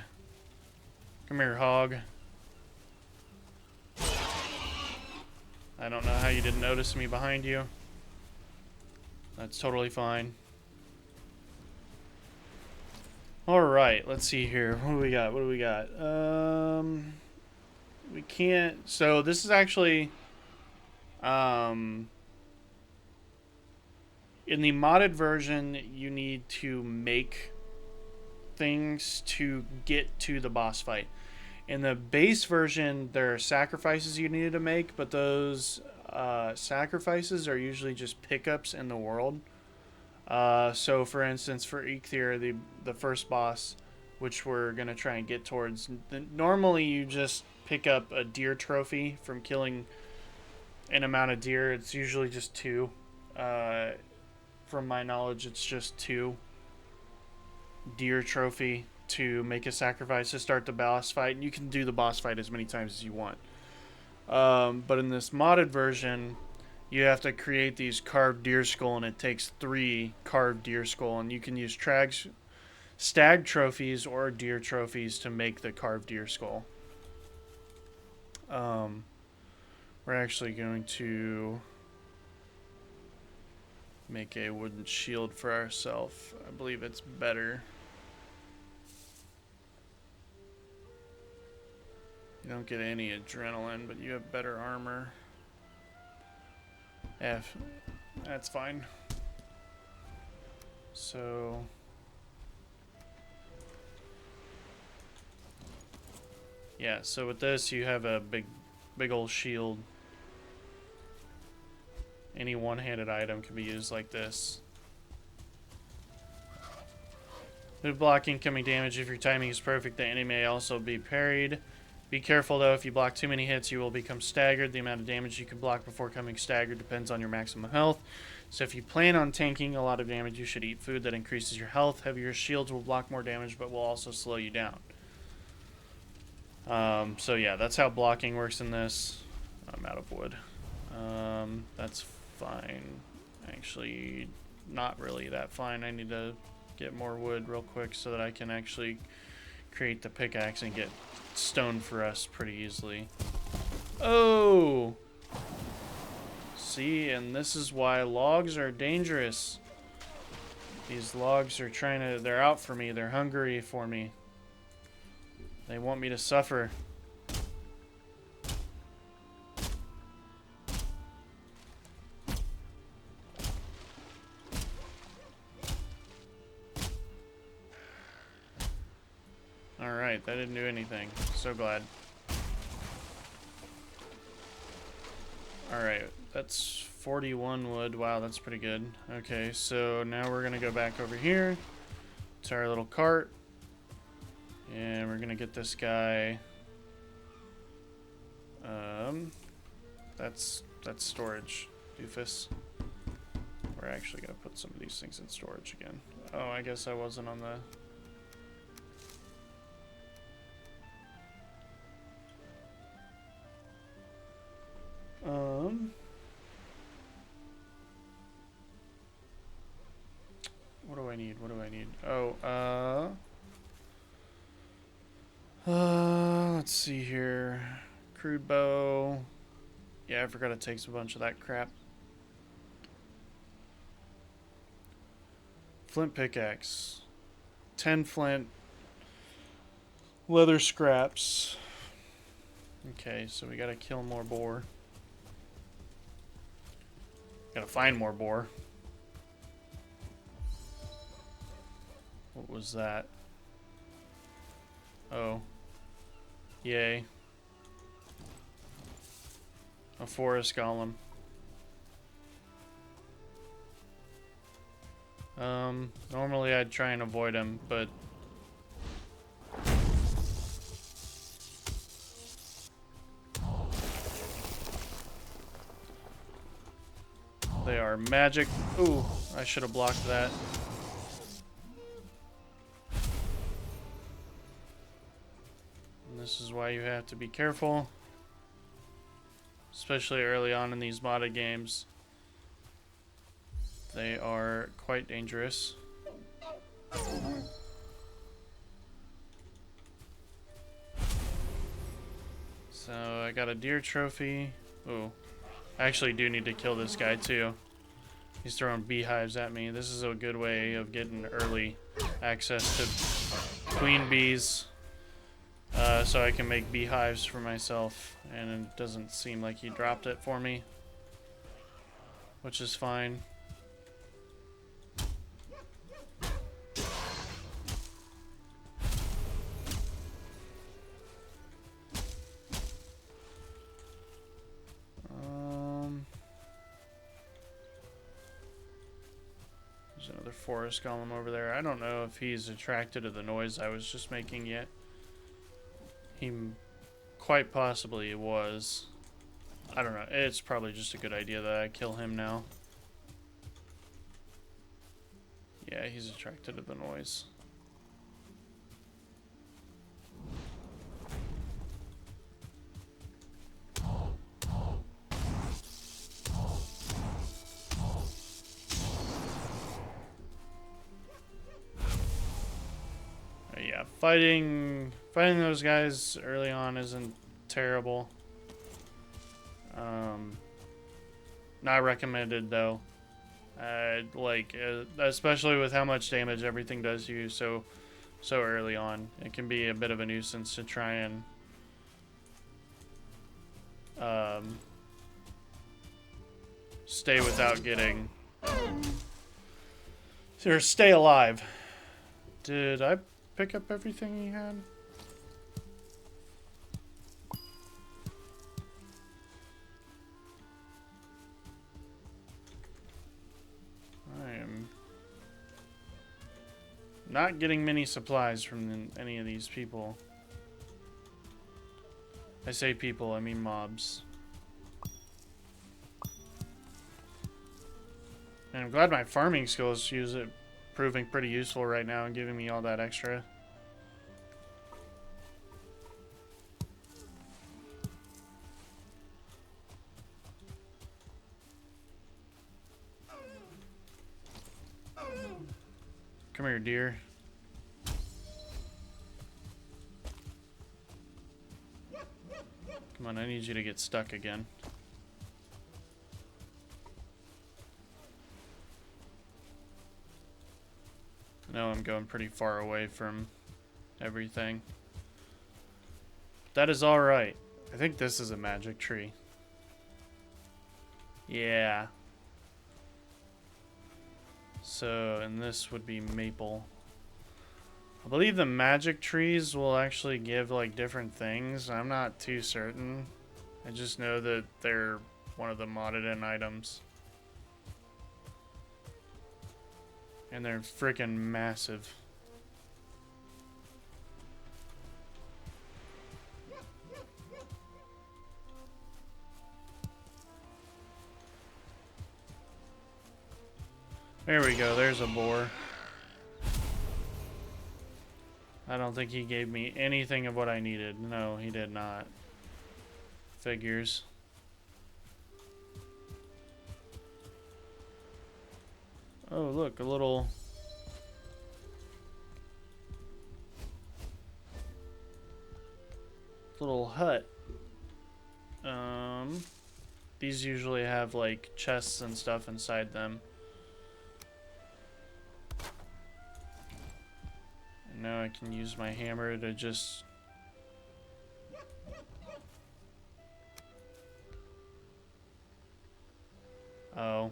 Come here, hog. I don't know how you didn't notice me behind you. That's totally fine. Alright, let's see here. What do we got? What do we got? We can't... So, this is actually... in the modded version, you need to make things to get to the boss fight. In the base version, there are sacrifices you need to make, but those sacrifices are usually just pickups in the world. So, for instance, for eikthyr, the first boss, which we're going to try and get towards, normally you just pick up a deer trophy from killing an amount of deer. It's usually just 2. From my knowledge, it's just 2 deer trophy to make a sacrifice to start the boss fight, and you can do the boss fight as many times as you want. But in this modded version, you have to create these carved deer skull, and it takes 3 carved deer skull, and you can use stag trophies or deer trophies to make the carved deer skull. We're actually going to make a wooden shield for ourselves. I believe it's better. You don't get any adrenaline, but you have better armor. F. That's fine. So yeah, so with this you have a big old shield. Any one-handed item can be used like this. With block incoming damage, if your timing is perfect, the enemy may also be parried. Be careful though, if you block too many hits, you will become staggered. The amount of damage you can block before coming staggered depends on your maximum health. So if you plan on tanking a lot of damage, you should eat food that increases your health. Heavier shields will block more damage, but will also slow you down. So yeah, that's how blocking works in this. I'm out of wood. That's fine. Actually, not really that fine. I need to get more wood real quick so that I can actually create the pickaxe and get stone for us pretty easily. Oh! See, and this is why logs are dangerous. These logs are they're out for me. They're hungry for me. They want me to suffer. Alright, that didn't do anything. So glad. Alright, that's 41 wood. Wow, that's pretty good. Okay, so now we're going to go back over here to our little cart. And we're going to get this guy. That's storage, doofus. We're actually going to put some of these things in storage again. Oh, I guess I wasn't on the... What do I need? What do I need? Oh, let's see here. Crude bow. Yeah, I forgot it takes a bunch of that crap. Flint pickaxe. 10 flint. Leather scraps. Okay, so we gotta kill more boar. Gotta find more boar. What was that? Oh. Yay. A forest golem. Normally I'd try and avoid him, but... They are magic. Ooh, I should have blocked that. And this is why you have to be careful. Especially early on in these modded games. They are quite dangerous. So I got a deer trophy. Ooh. I actually do need to kill this guy too. He's throwing beehives at me. This is a good way of getting early access to queen bees. So I can make beehives for myself. And it doesn't seem like he dropped it for me. Which is fine. There's another forest golem over there. I don't know if he's attracted to the noise I was just making yet. He quite possibly was. I don't know. It's probably just a good idea that I kill him now. Yeah, he's attracted to the noise. yeah, fighting those guys early on isn't terrible. Not recommended though. Especially with how much damage everything does to you so early on, it can be a bit of a nuisance to try and stay without getting, or stay alive. Did I pick up everything he had? I am not getting many supplies from any of these people. I say people, I mean mobs. And I'm glad my farming skills proving pretty useful right now and giving me all that extra. Come here, deer. Come on, I need you to get stuck again. I know I'm going pretty far away from everything. That is alright. I think this is a magic tree. Yeah. So, and this would be maple. I believe the magic trees will actually give like different things. I'm not too certain. I just know that they're one of the modded in items. And they're freaking massive. There we go, there's a boar. I don't think he gave me anything of what I needed. No, he did not. Figures. Oh, look, a little hut. These usually have like chests and stuff inside them. And now I can use my hammer to just oh.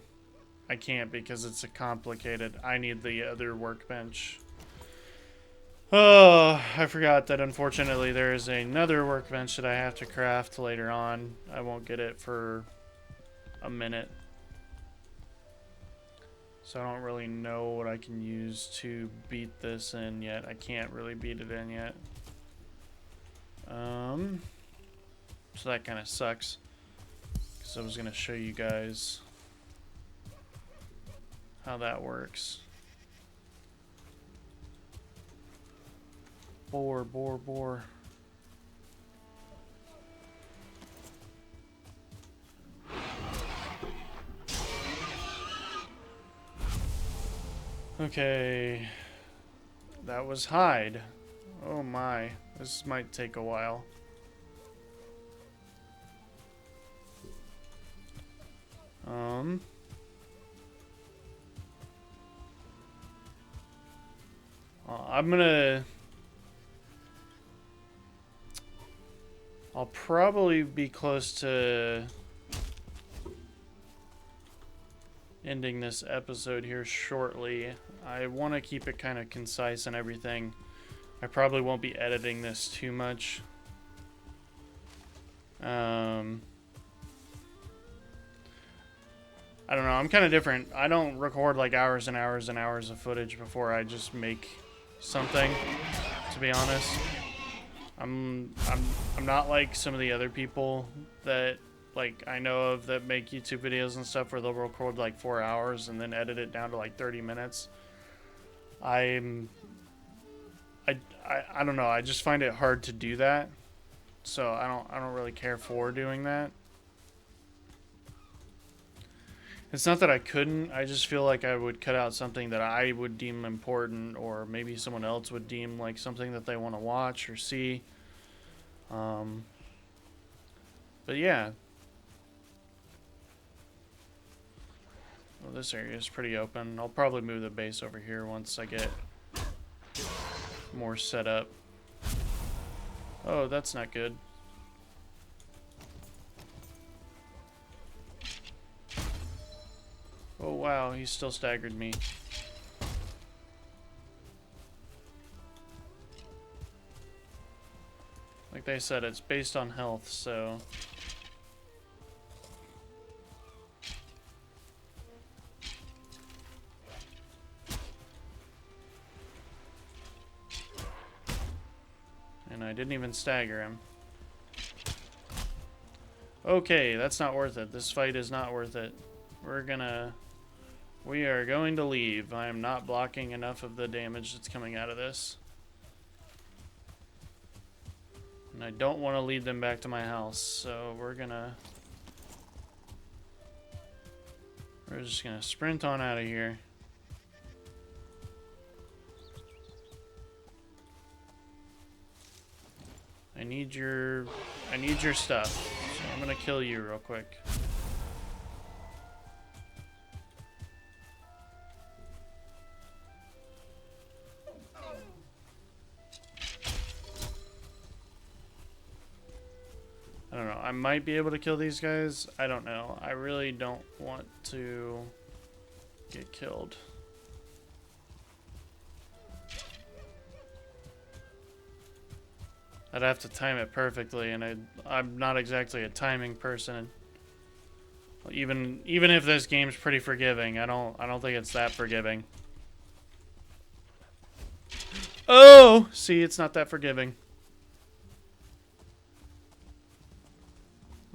I can't because it's a complicated. I need the other workbench. Oh, I forgot that unfortunately there is another workbench that I have to craft later on. I won't get it for a minute. So I don't really know what I can use to beat this in yet. I can't really beat it in yet. So that kind of sucks. Because I was going to show you guys how that works. Boar. Okay. That was hide. Oh my. This might take a while. I'll probably be close to ending this episode here shortly. I want to keep it kind of concise and everything. I probably won't be editing this too much. I don't know. I'm kind of different. I don't record like hours and hours and hours of footage before I just make something, to be honest. I'm not like some of the other people that like I know of that make YouTube videos and stuff where they'll record like 4 hours and then edit it down to like 30 minutes. I don't know. I just find it hard to do that. So I don't really care for doing that. It's not that I couldn't. I just feel like I would cut out something that I would deem important, or maybe someone else would deem like something that they want to watch or see. Um, but yeah. Well, this area is pretty open. I'll probably move the base over here once I get more set up. Oh, that's not good. Oh wow, he still staggered me. Like they said, it's based on health, so... And I didn't even stagger him. Okay, that's not worth it. This fight is not worth it. We are going to leave. I am not blocking enough of the damage that's coming out of this. And I don't want to lead them back to my house, so we're just gonna sprint on out of here. I need your stuff. So I'm gonna kill you real quick. I don't know. I might be able to kill these guys. I don't know. I really don't want to get killed. I'd have to time it perfectly, and I'm not exactly a timing person. Even if this game's pretty forgiving, I don't think it's that forgiving. Oh, see, it's not that forgiving.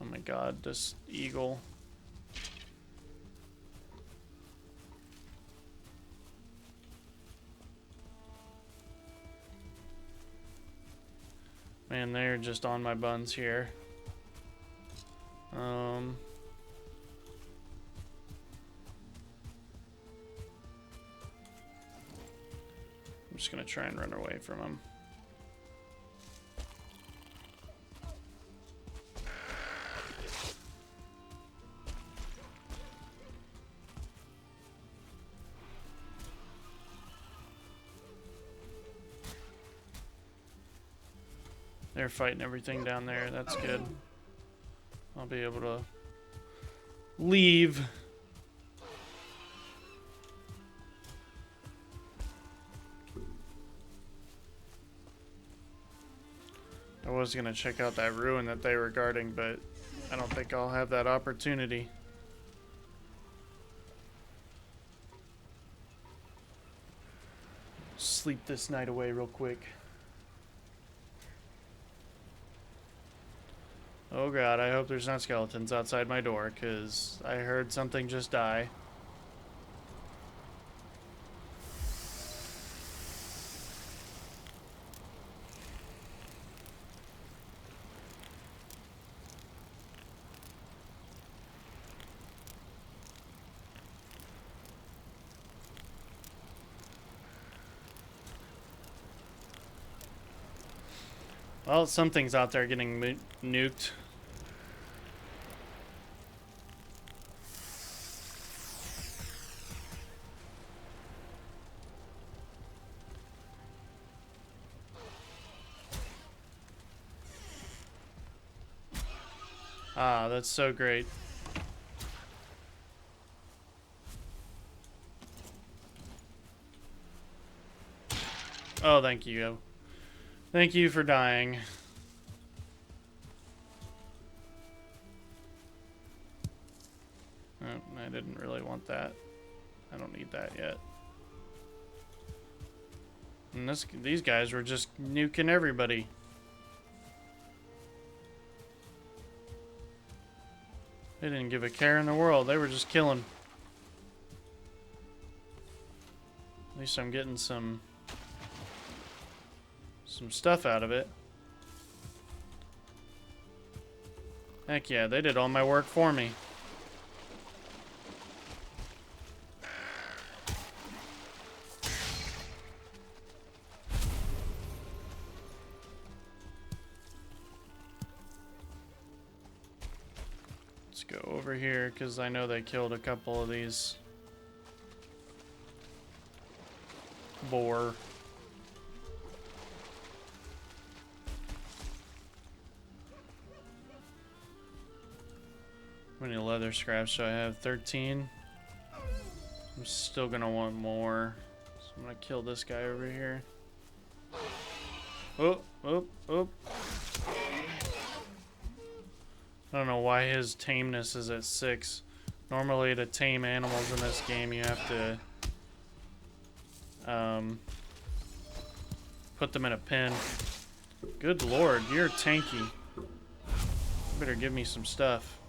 Oh my god, this eagle. Man, they're just on my buns here. I'm just gonna try and run away from them. They're fighting everything down there. That's good. I'll be able to leave. I was going to check out that ruin that they were guarding, but I don't think I'll have that opportunity. Sleep this night away real quick. Oh god, I hope there's not skeletons outside my door, because I heard something just die. Well, something's out there getting nuked. Ah, that's so great. Oh, thank you. Thank you for dying. Oh, I didn't really want that. I don't need that yet. And these guys were just nuking everybody. They didn't give a care in the world. They were just killing. At least I'm getting some stuff out of it. Heck yeah, they did all my work for me. Let's go over here because I know they killed a couple of these boar. How many leather scraps do I have? 13. I'm still gonna want more. So I'm gonna kill this guy over here. Oh, oh, oh. I don't know why his tameness is at 6. Normally to tame animals in this game you have to put them in a pen. Good lord, you're tanky. You better give me some stuff.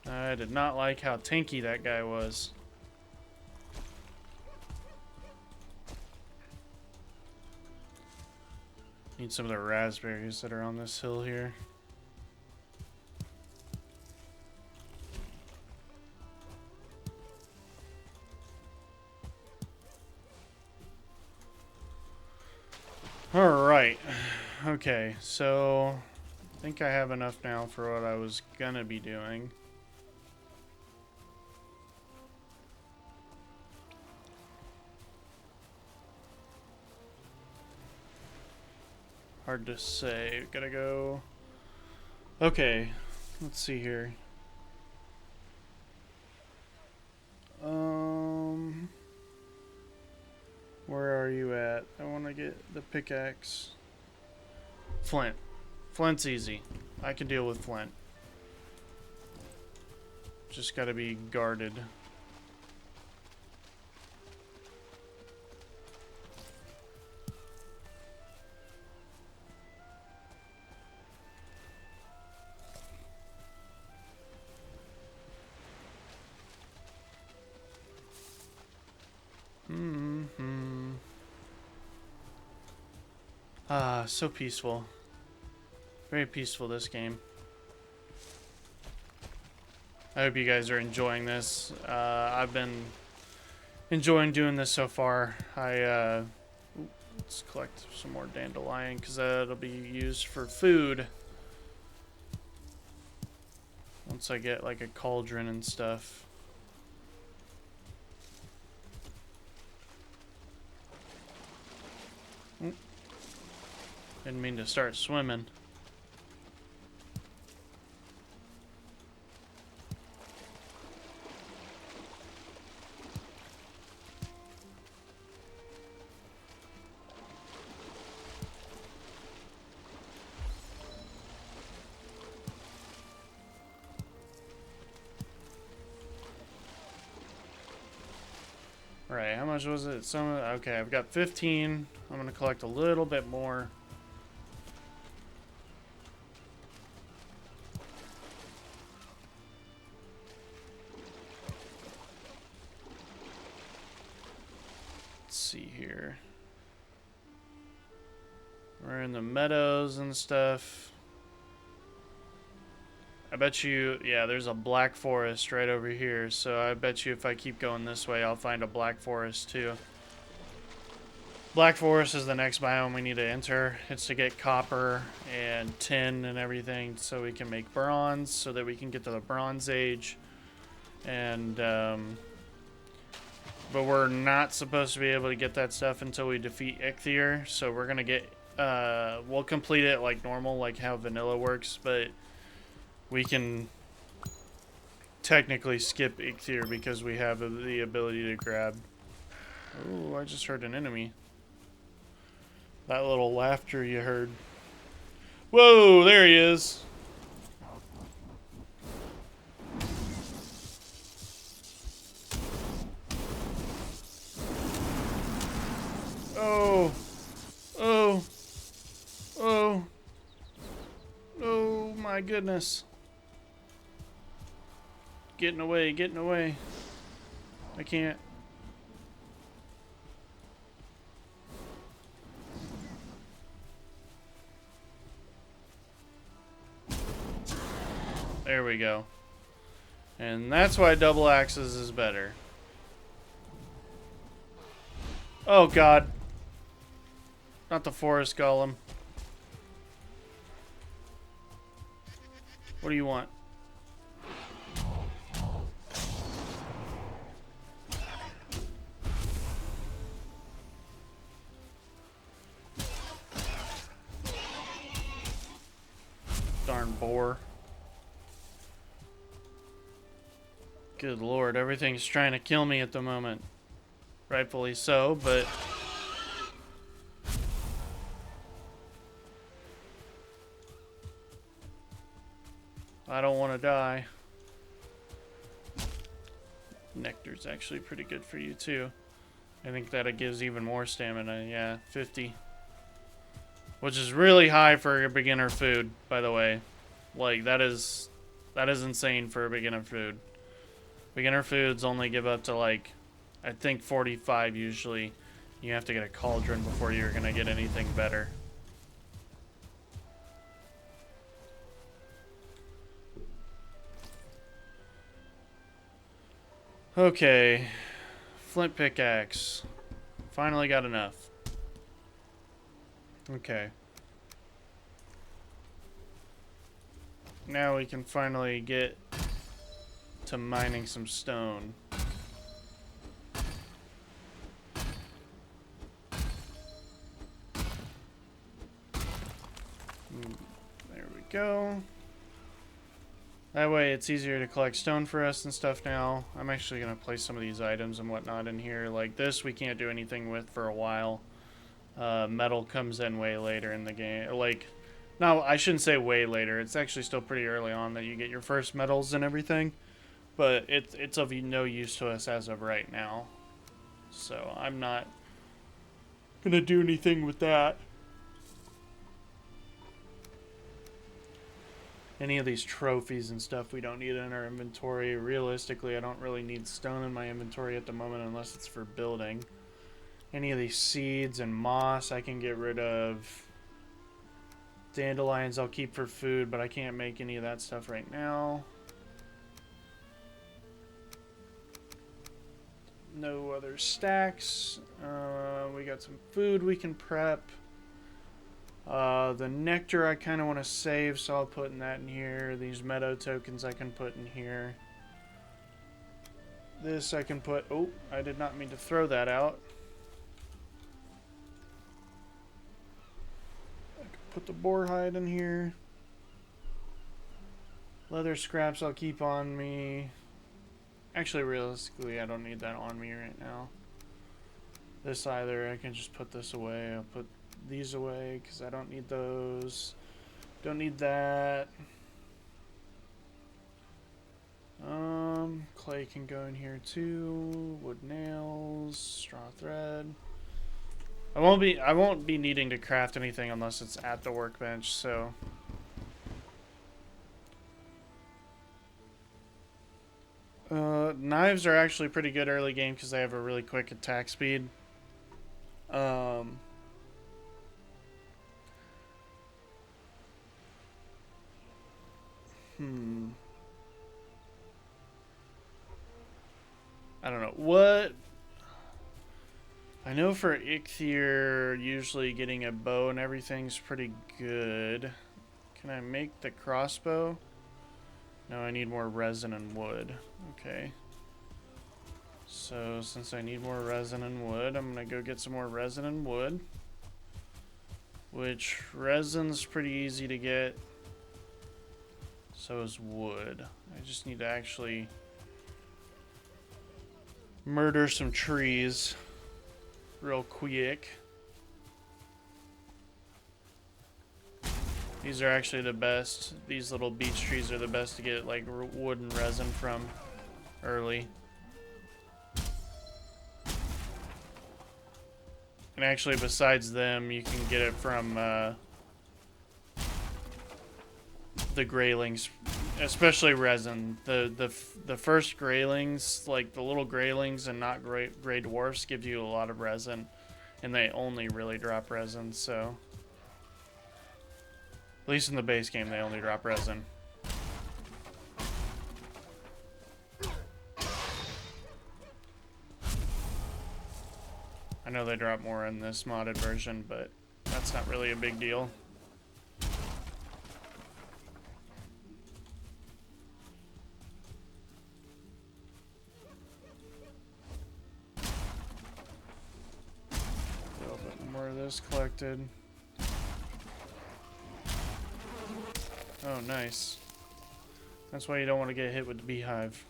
I did not like how tanky that guy was. Need some of the raspberries that are on this hill here. Alright. Okay, so I think I have enough now for what I was gonna be doing. Hard to say. Gotta go. Okay, let's see here. Where are you at? I want to get the pickaxe. Flint. Flint's easy. I can deal with flint. Just gotta be guarded. Ah, so peaceful. Very peaceful, this game. I hope you guys are enjoying this. I've been enjoying doing this so far. Let's collect some more dandelion because that'll be used for food. Once I get like a cauldron and stuff. Didn't mean to start swimming. Right, how much was it? Okay, I've got 15. I'm gonna collect a little bit more. See here. We're in the meadows and stuff. I bet you, yeah, there's a black forest right over here. So I bet you if I keep going this way, I'll find a black forest too. Black forest is the next biome we need to enter. It's to get copper and tin and everything so we can make bronze so that we can get to the Bronze Age. And, but we're not supposed to be able to get that stuff until we defeat Eikthyr. So we're going to get, we'll complete it like normal, like how vanilla works, but we can technically skip Eikthyr because we have the ability to grab. Oh, I just heard an enemy. That little laughter you heard. Whoa, there he is. Oh. Oh. Oh. Oh my goodness. Getting away, getting away. I can't. There we go. And that's why double axes is better. Oh god. Not the forest golem. What do you want? Darn boar. Good lord, everything's trying to kill me at the moment. Rightfully so, but... I don't want to die. Nectar's actually pretty good for you too. I think that it gives even more stamina. Yeah, 50. Which is really high for a beginner food, by the way. Like, that is insane for a beginner food. Beginner foods only give up to, like, I think 45 usually. You have to get a cauldron before you're gonna get anything better. Okay. Flint pickaxe. Finally got enough. Okay. Now we can finally get to mining some stone. There we go. That way it's easier to collect stone for us and stuff now. I'm actually going to place some of these items and whatnot in here. Like this we can't do anything with for a while. Metal comes in way later in the game. Like, no, I shouldn't say way later. It's actually still pretty early on that you get your first metals and everything. But it's of no use to us as of right now. So I'm not going to do anything with that. Any of these trophies and stuff we don't need in our inventory. Realistically, I don't really need stone in my inventory at the moment unless it's for building. Any of these seeds and moss I can get rid of. Dandelions I'll keep for food, but I can't make any of that stuff right now. No other stacks. We got some food we can prep. The nectar I kind of want to save, so I'll put that in here. These meadow tokens I can put in here. This I can put... Oh, I did not mean to throw that out. I can put the boar hide in here. Leather scraps I'll keep on me. Actually, realistically, I don't need that on me right now. This either. I can just put this away. I'll put these away because I don't need those. Don't need that. Clay can go in here too. Wood nails, straw thread. I won't be needing to craft anything unless it's at the workbench, so knives are actually pretty good early game because they have a really quick attack speed. I don't know what. I know for eikthyr, usually getting a bow and everything's pretty good. Can I make the crossbow? No, I need more resin and wood. Okay. So, since I need more resin and wood, I'm gonna go get some more resin and wood. Which, resin's pretty easy to get. So is wood. I just need to actually murder some trees real quick. These are actually the best. These little beech trees are the best to get like wood and resin from early. And actually besides them, you can get it from the graylings, especially resin. The first graylings, like the little graylings and not gray dwarfs, give you a lot of resin, and they only really drop resin. So at least in the base game, they only drop resin. I know they drop more in this modded version, but That's not really a big deal. A little bit more of this collected. Oh, nice. That's why you don't want to get hit with the beehive.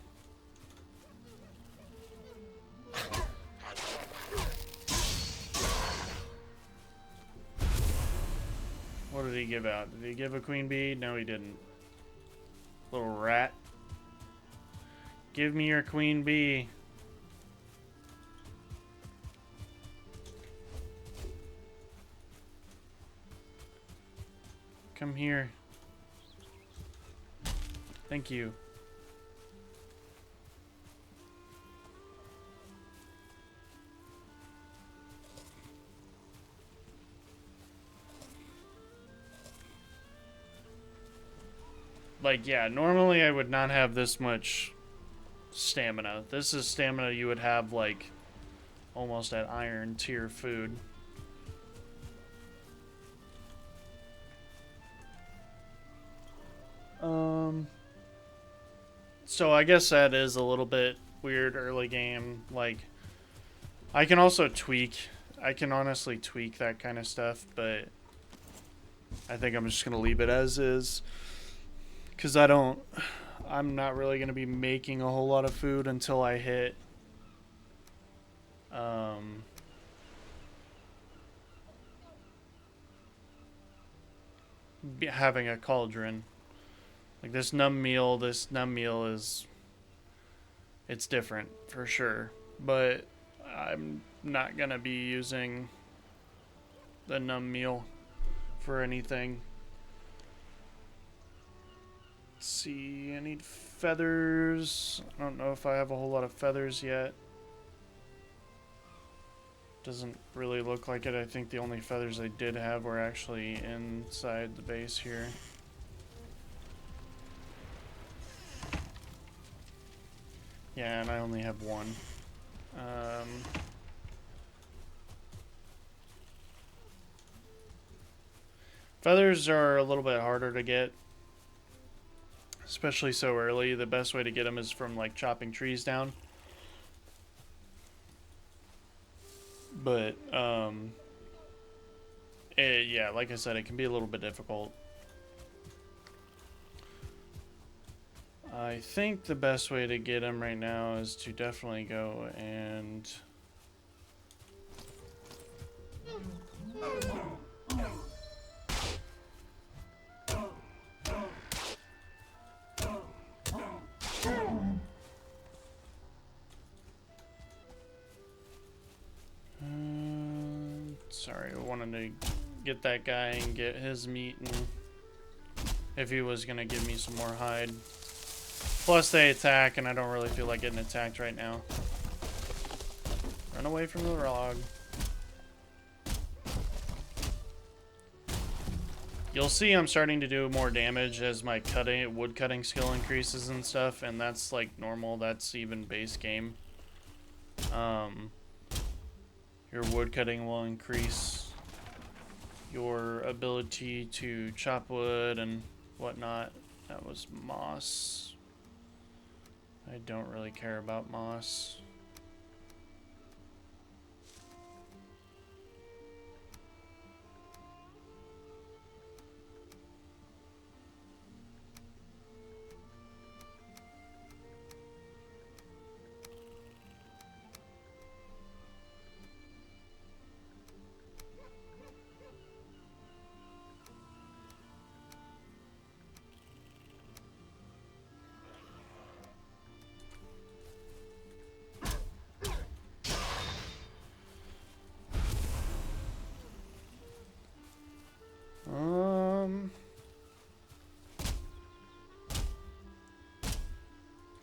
What did he give out? Did he give a queen bee? No, he didn't. Little rat. Give me your queen bee. Come here. Thank you. Like, yeah, normally I would not have this much stamina. This is stamina you would have, like, almost at iron tier food. So I guess that is a little bit weird early game. Like, I can also tweak. I can honestly tweak that kind of stuff, but I think I'm just going to leave it as is. Because I'm not really going to be making a whole lot of food until I hit having a cauldron. Like this numb meal is, it's different for sure, but I'm not going to be using the numb meal for anything. Let's see, I need feathers. I don't know if I have a whole lot of feathers yet. Doesn't really look like it. I think the only feathers I did have were actually inside the base here. Yeah, and I only have one. Feathers are a little bit harder to get, especially so early. The best way to get them is from like chopping trees down. But yeah, like I said, it can be a little bit difficult. I think the best way to get them right now is to definitely go and sorry, I wanted to get that guy and get his meat, and if he was gonna give me some more hide. Plus they attack, and I don't really feel like getting attacked right now. Run away from the log. You'll see I'm starting to do more damage as my wood cutting skill increases and stuff, and that's like normal. That's even base game. Your wood cutting will increase your ability to chop wood and whatnot. That was moss. I don't really care about moss.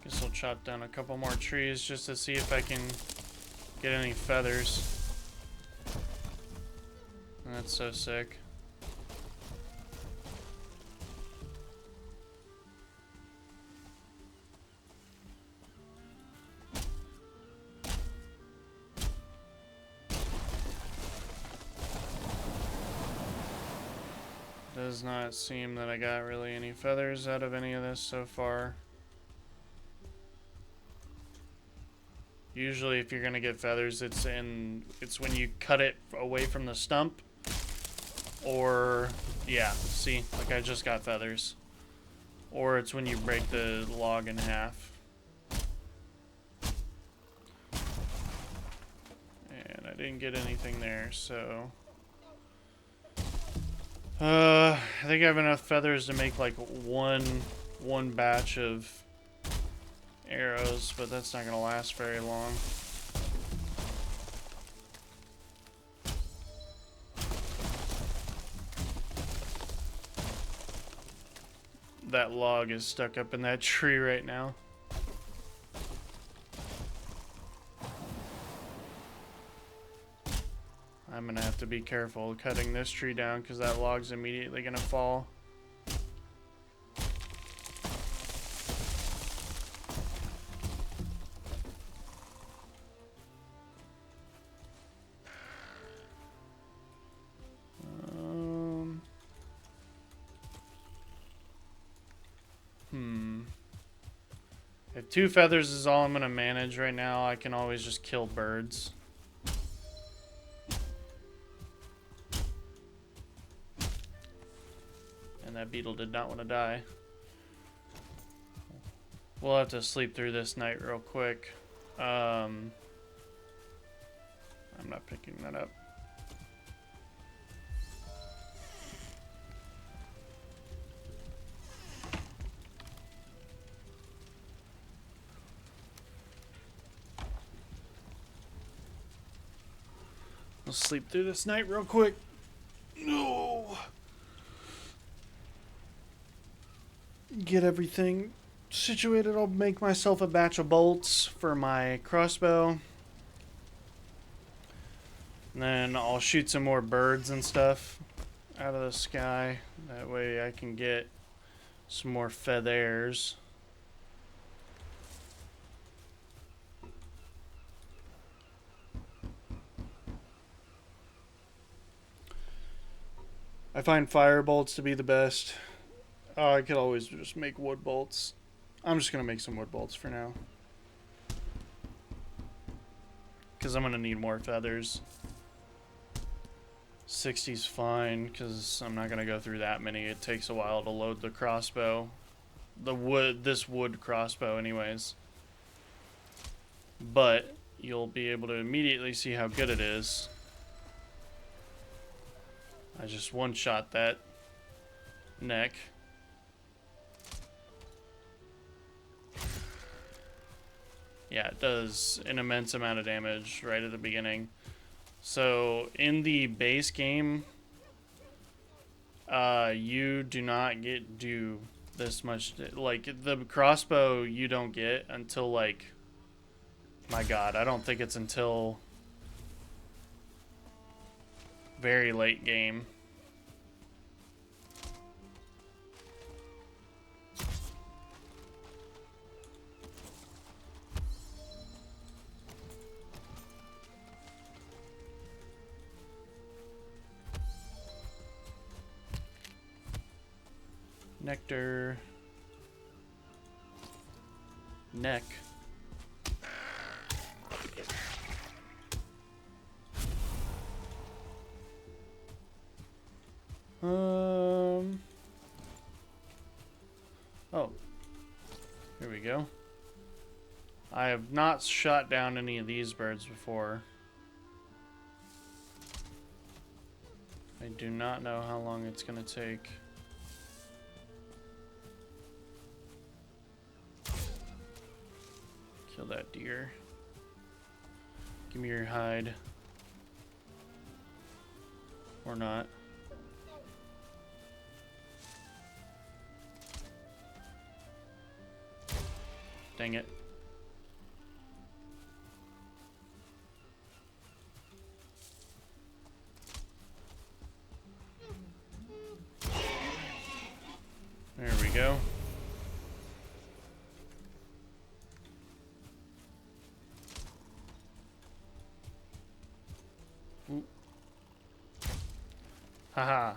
Guess I'll chop down a couple more trees just to see if I can get any feathers. That's so sick. does not seem that I got really any feathers out of any of this so far. Usually if you're gonna get feathers, it's when you cut it away from the stump. Or, yeah, see, like I just got feathers. Or it's when you break the log in half. And I didn't get anything there, so... I think I have enough feathers to make like one batch of arrows, but that's not gonna last very long. That log is stuck up in that tree right now. I'm gonna have to be careful cutting this tree down because that log's immediately gonna fall. If 2 feathers is all I'm gonna manage right now, I can always just kill birds. And that beetle did not want to die. We'll have to sleep through this night real quick. I'm not picking that up. We'll sleep through this night real quick. No. Get everything situated. I'll make myself a batch of bolts for my crossbow. And then I'll shoot some more birds and stuff out of the sky. That way I can get some more feathers. I find fire bolts to be the best. I could always just make wood bolts. I'm just going to make some wood bolts for now. Because I'm going to need more feathers. 60's fine, because I'm not going to go through that many. It takes a while to load the crossbow. This wood crossbow anyways. But you'll be able to immediately see how good it is. I just one-shot that neck. Yeah, it does an immense amount of damage right at the beginning. So in the base game, you do not do this much. Like the crossbow, you don't get until like, my God, I don't think it's until very late game. Nectar. Neck. Oh. Here we go. I have not shot down any of these birds before. I do not know how long it's going to take. Kill that deer. Give me your hide. Or not. Dang it. There we go. Haha.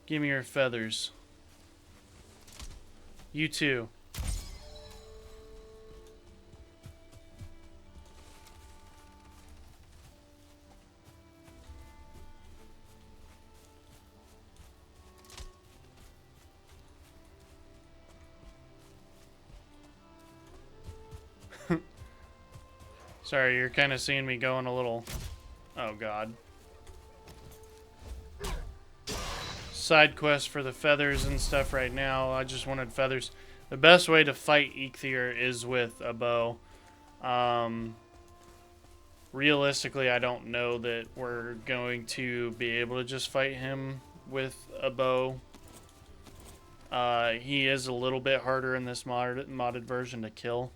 Give me your feathers. You too. Sorry, you're kind of seeing me going a little... Oh, God. Side quest for the feathers and stuff right now. I just wanted feathers. The best way to fight eikthyr is with a bow. Realistically, I don't know that we're going to be able to just fight him with a bow. He is a little bit harder in this modded version to kill,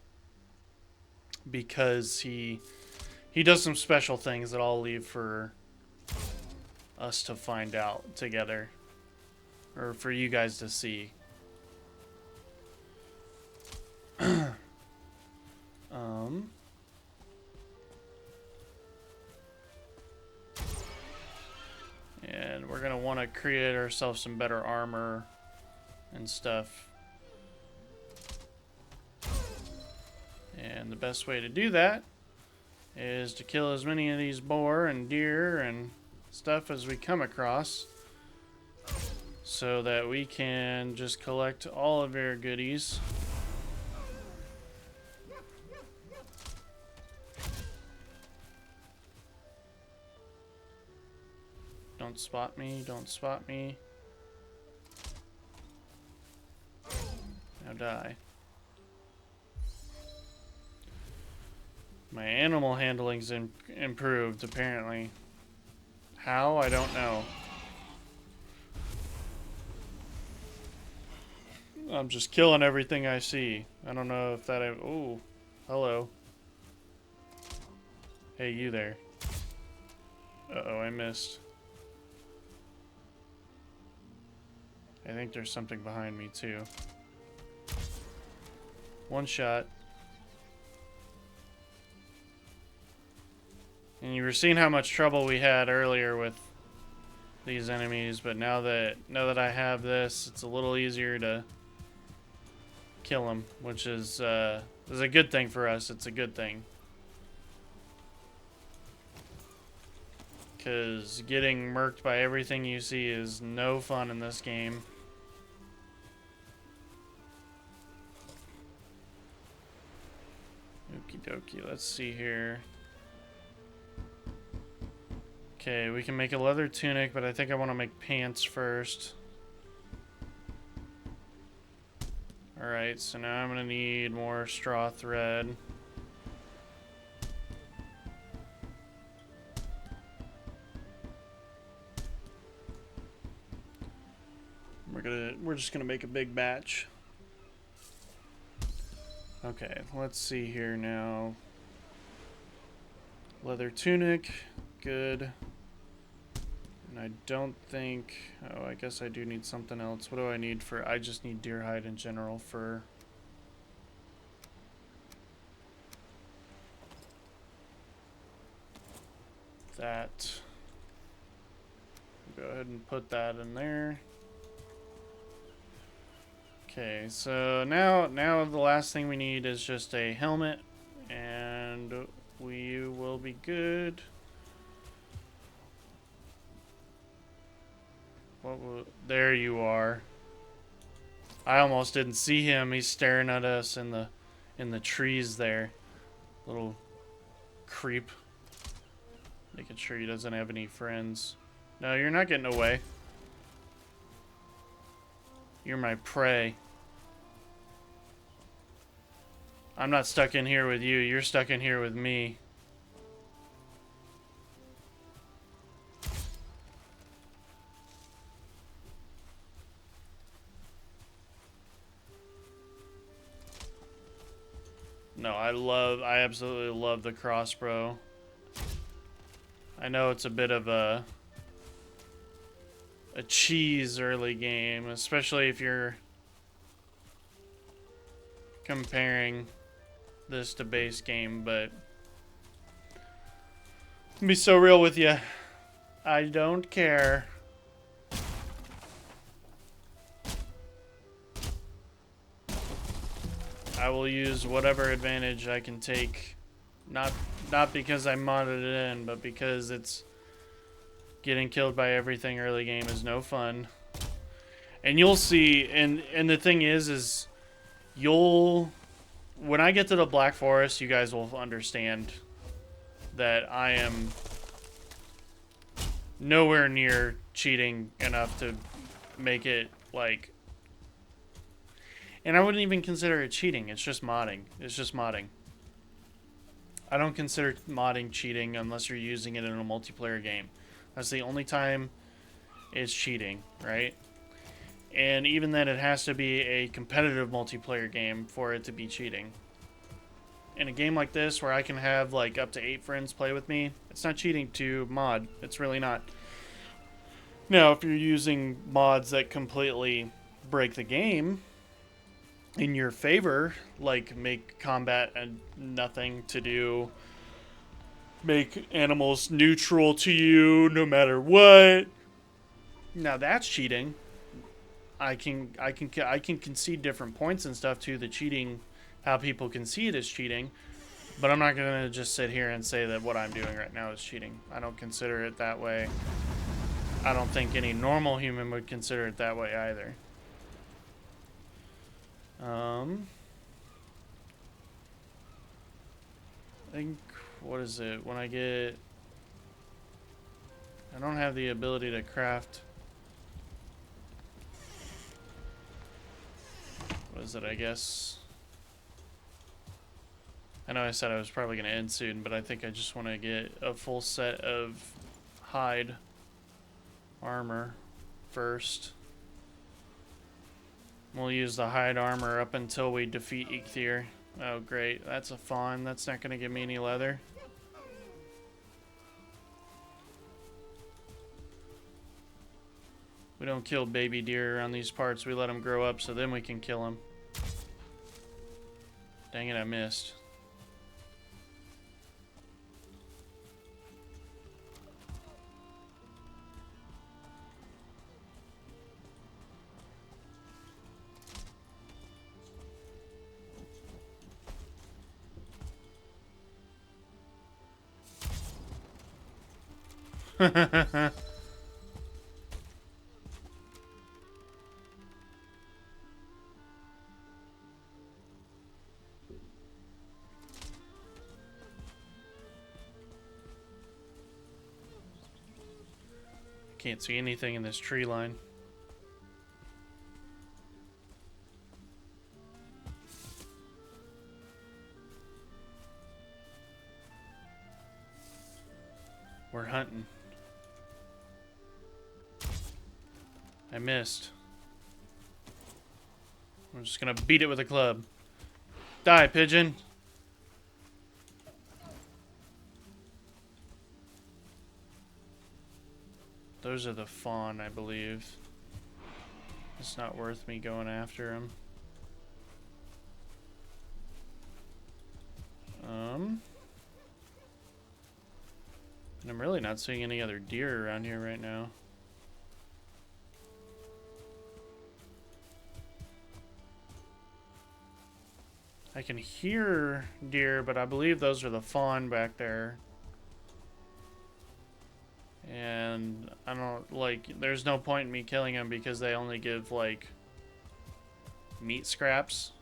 because he does some special things that I'll leave for us to find out together, or for you guys to see. And we're gonna want to create ourselves some better armor and stuff. And the best way to do that is to kill as many of these boar and deer and stuff as we come across, so that we can just collect all of your goodies. Don't spot me, don't spot me. Now die. My animal handling's improved, apparently. How? I don't know. I'm just killing everything I see. I don't know if that... Ooh. Hello. Hey, you there. Uh-oh, I missed. I think there's something behind me, too. One shot. And you were seeing how much trouble we had earlier with these enemies, but now that I have this, it's a little easier to kill them, which is a good thing for us. It's a good thing. Because getting murked by everything you see is no fun in this game. Okie dokie, let's see here. Okay, we can make a leather tunic, but I think I want to make pants first. Alright, so now I'm going to need more straw thread. We're just gonna make a big batch. Okay, let's see here now. Leather tunic, good. And I don't think... Oh, I guess I do need something else. What do I need for... I just need deer hide in general for... that. Go ahead and put that in there. Okay, so now the last thing we need is just a helmet, and we will be good. There you are. I almost didn't see him. He's staring at us in the trees there. Little creep. Making sure he doesn't have any friends. No, you're not getting away. You're my prey. I'm not stuck in here with you. You're stuck in here with me. No, I absolutely love the crossbow. I know it's a bit of a cheese early game, especially if you're comparing this to base game, but to be so real with you, I don't care. I will use whatever advantage I can take. Not because I modded it in, but because it's getting killed by everything early game is no fun. And you'll see, and the thing is when I get to the Black Forest, you guys will understand that I am nowhere near cheating enough to make it like, and I wouldn't even consider it cheating. It's just modding. It's just modding. I don't consider modding cheating unless you're using it in a multiplayer game. That's the only time it's cheating, right? And even then, it has to be a competitive multiplayer game for it to be cheating. In a game like this, where I can have like up to 8 friends play with me, it's not cheating to mod. It's really not. Now, if you're using mods that completely break the game in your favor, like make combat and nothing to do, make animals neutral to you no matter what, now that's cheating. I can concede different points and stuff to the cheating, how people can see it as cheating, but I'm not gonna just sit here and say that what I'm doing right now is cheating. I don't consider it that way. I don't think any normal human would consider it that way either. I think, what is it? When I don't have the ability to craft. What is it, I guess? I know I said I was probably going to end soon, but I think I just want to get a full set of hide armor first. We'll use the hide armor up until we defeat Eikthyr. Oh great, that's a fawn. That's not going to give me any leather. We don't kill baby deer around these parts. We let them grow up so then we can kill them. Dang it, I missed. Can't see anything in this tree line. We're hunting. I missed. I'm just gonna beat it with a club. Die, pigeon! Those are the fawn, I believe. It's not worth me going after them. And I'm really not seeing any other deer around here right now. I can hear deer, but I believe those are the fawn back there. And I don't, like, there's no point in me killing them because they only give, like, meat scraps.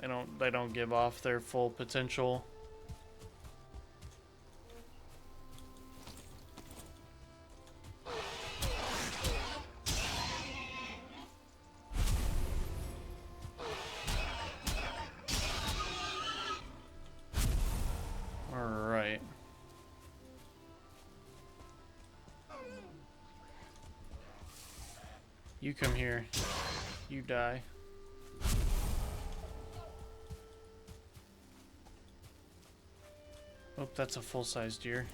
They don't give off their full potential. Alright. You come here. You die. Oh, that's a full-size deer.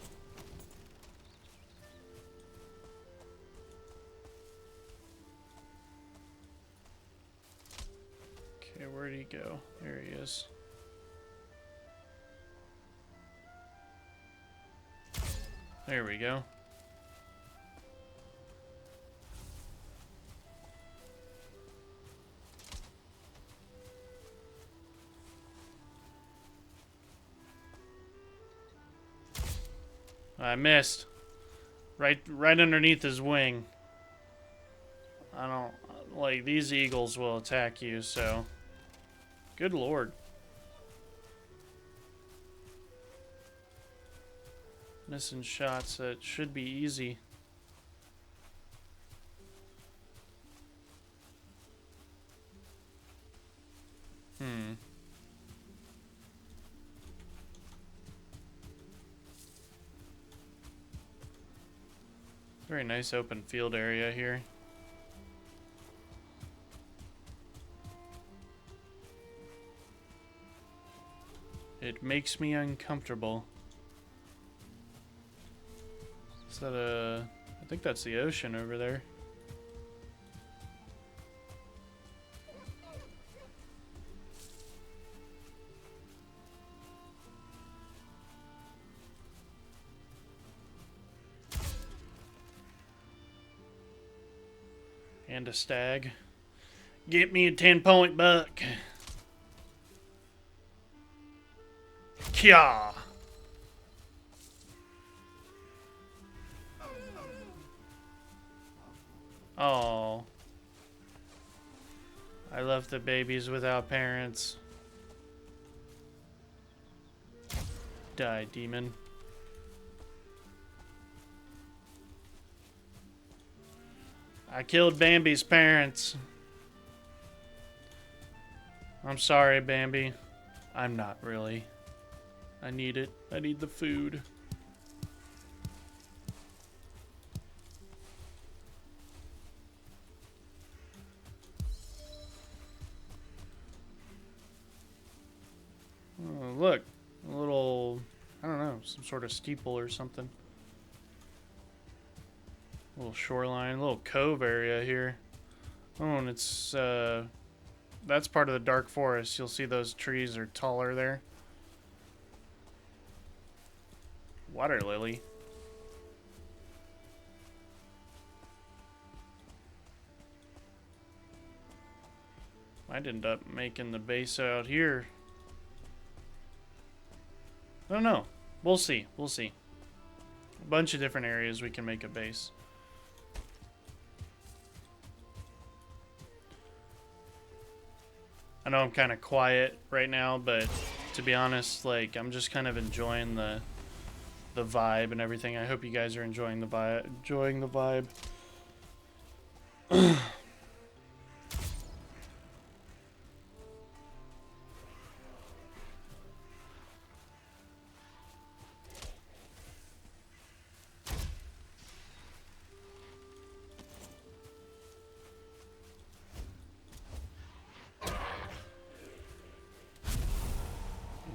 Okay, where'd he go? There he is. There we go. I missed. Right underneath his wing. I don't... Like, these eagles will attack you, so... Good lord. Missing shots that should be easy. Very nice open field area here. It makes me uncomfortable. Is that a... I think that's the ocean over there. And a stag. Get me a 10-point buck. Kya. Oh. I left the babies without parents. Die, demon. I killed Bambi's parents. I'm sorry, Bambi. I'm not really. I need it. I need the food. Oh, look. A little, I don't know, some sort of steeple or something. A little shoreline, a little cove area here. Oh, and it's, that's part of the dark forest. You'll see those trees are taller there. Water lily. Might end up making the base out here. I don't know. We'll see. We'll see. A bunch of different areas we can make a base. I know I'm kind of quiet right now, but to be honest, like, I'm just kind of enjoying the vibe and everything. I hope you guys are enjoying the vibe.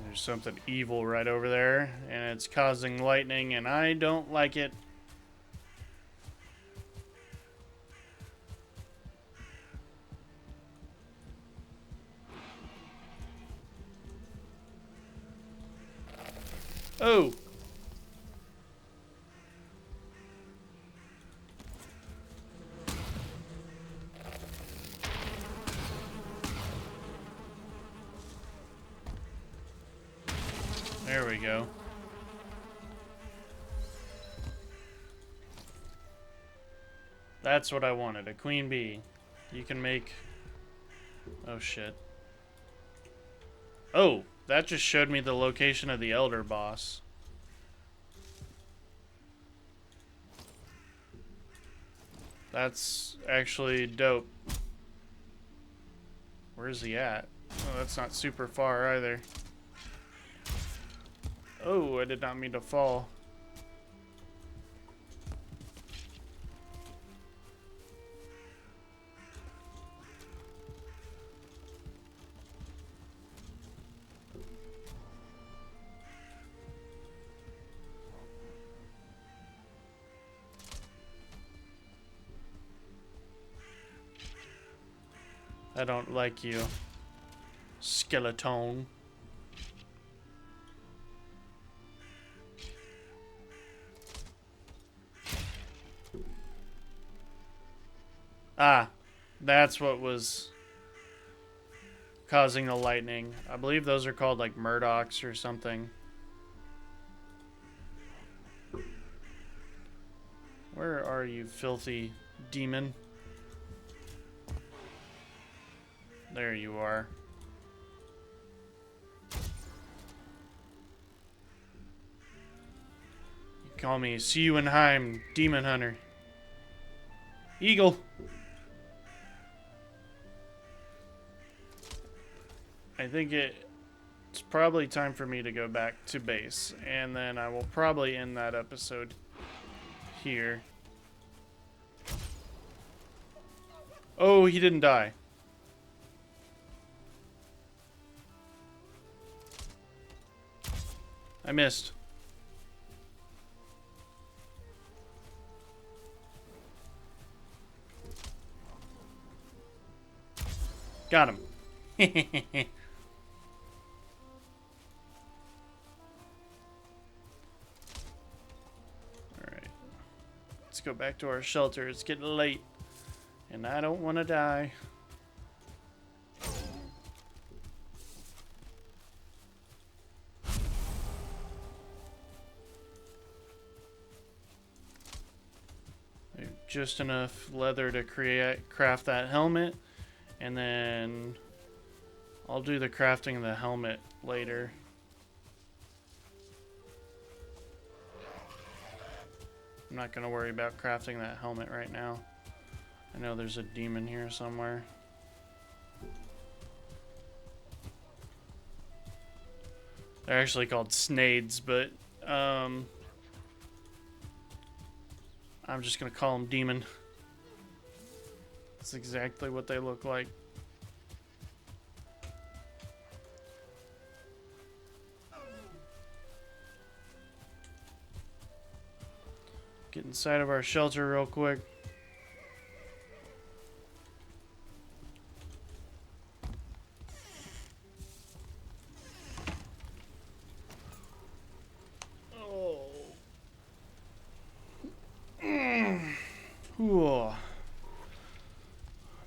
There's something evil right over there, and it's causing lightning, and I don't like it. Oh! There we go. That's what I wanted, a queen bee. You can make... Oh, shit. Oh, that just showed me the location of the elder boss. That's actually dope. Where is he at? Oh, that's not super far either. Oh, I did not mean to fall. I don't like you, skeleton. Ah, that's what was causing the lightning. I believe those are called like Murdochs or something. Where are you, filthy demon? There you are. You call me See You in Heim, Demon Hunter. Eagle! I think it's probably time for me to go back to base, and then I will probably end that episode here. Oh, he didn't die. I missed. Got him. Alright. Let's go back to our shelter. It's getting late. And I don't want to die. Just enough leather to craft that helmet. And then I'll do the crafting of the helmet later. I'm not going to worry about crafting that helmet right now. I know there's a demon here somewhere. They're actually called snades, but I'm just going to call them demon. That's exactly what they look like. Get inside of our shelter real quick. Oh. Ooh.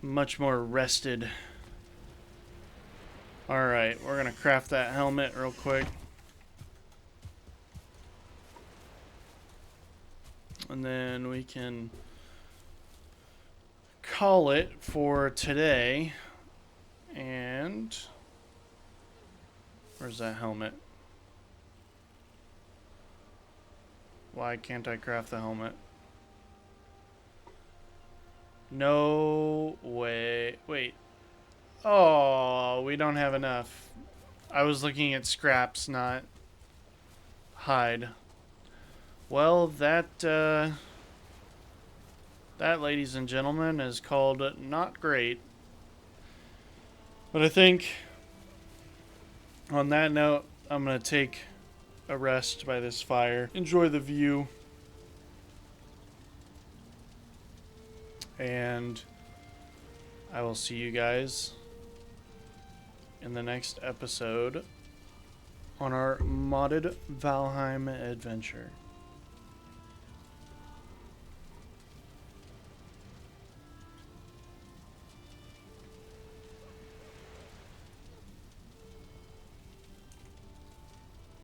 Much more rested. Alright, we're gonna craft that helmet real quick. And then we can call it for today. And where's that helmet? Why can't I craft the helmet? No way. Wait. Oh, we don't have enough. I was looking at scraps, not hide. Well, that, ladies and gentlemen, is called not great. But I think, on that note, I'm going to take a rest by this fire. Enjoy the view. And I will see you guys in the next episode on our modded Valheim adventure.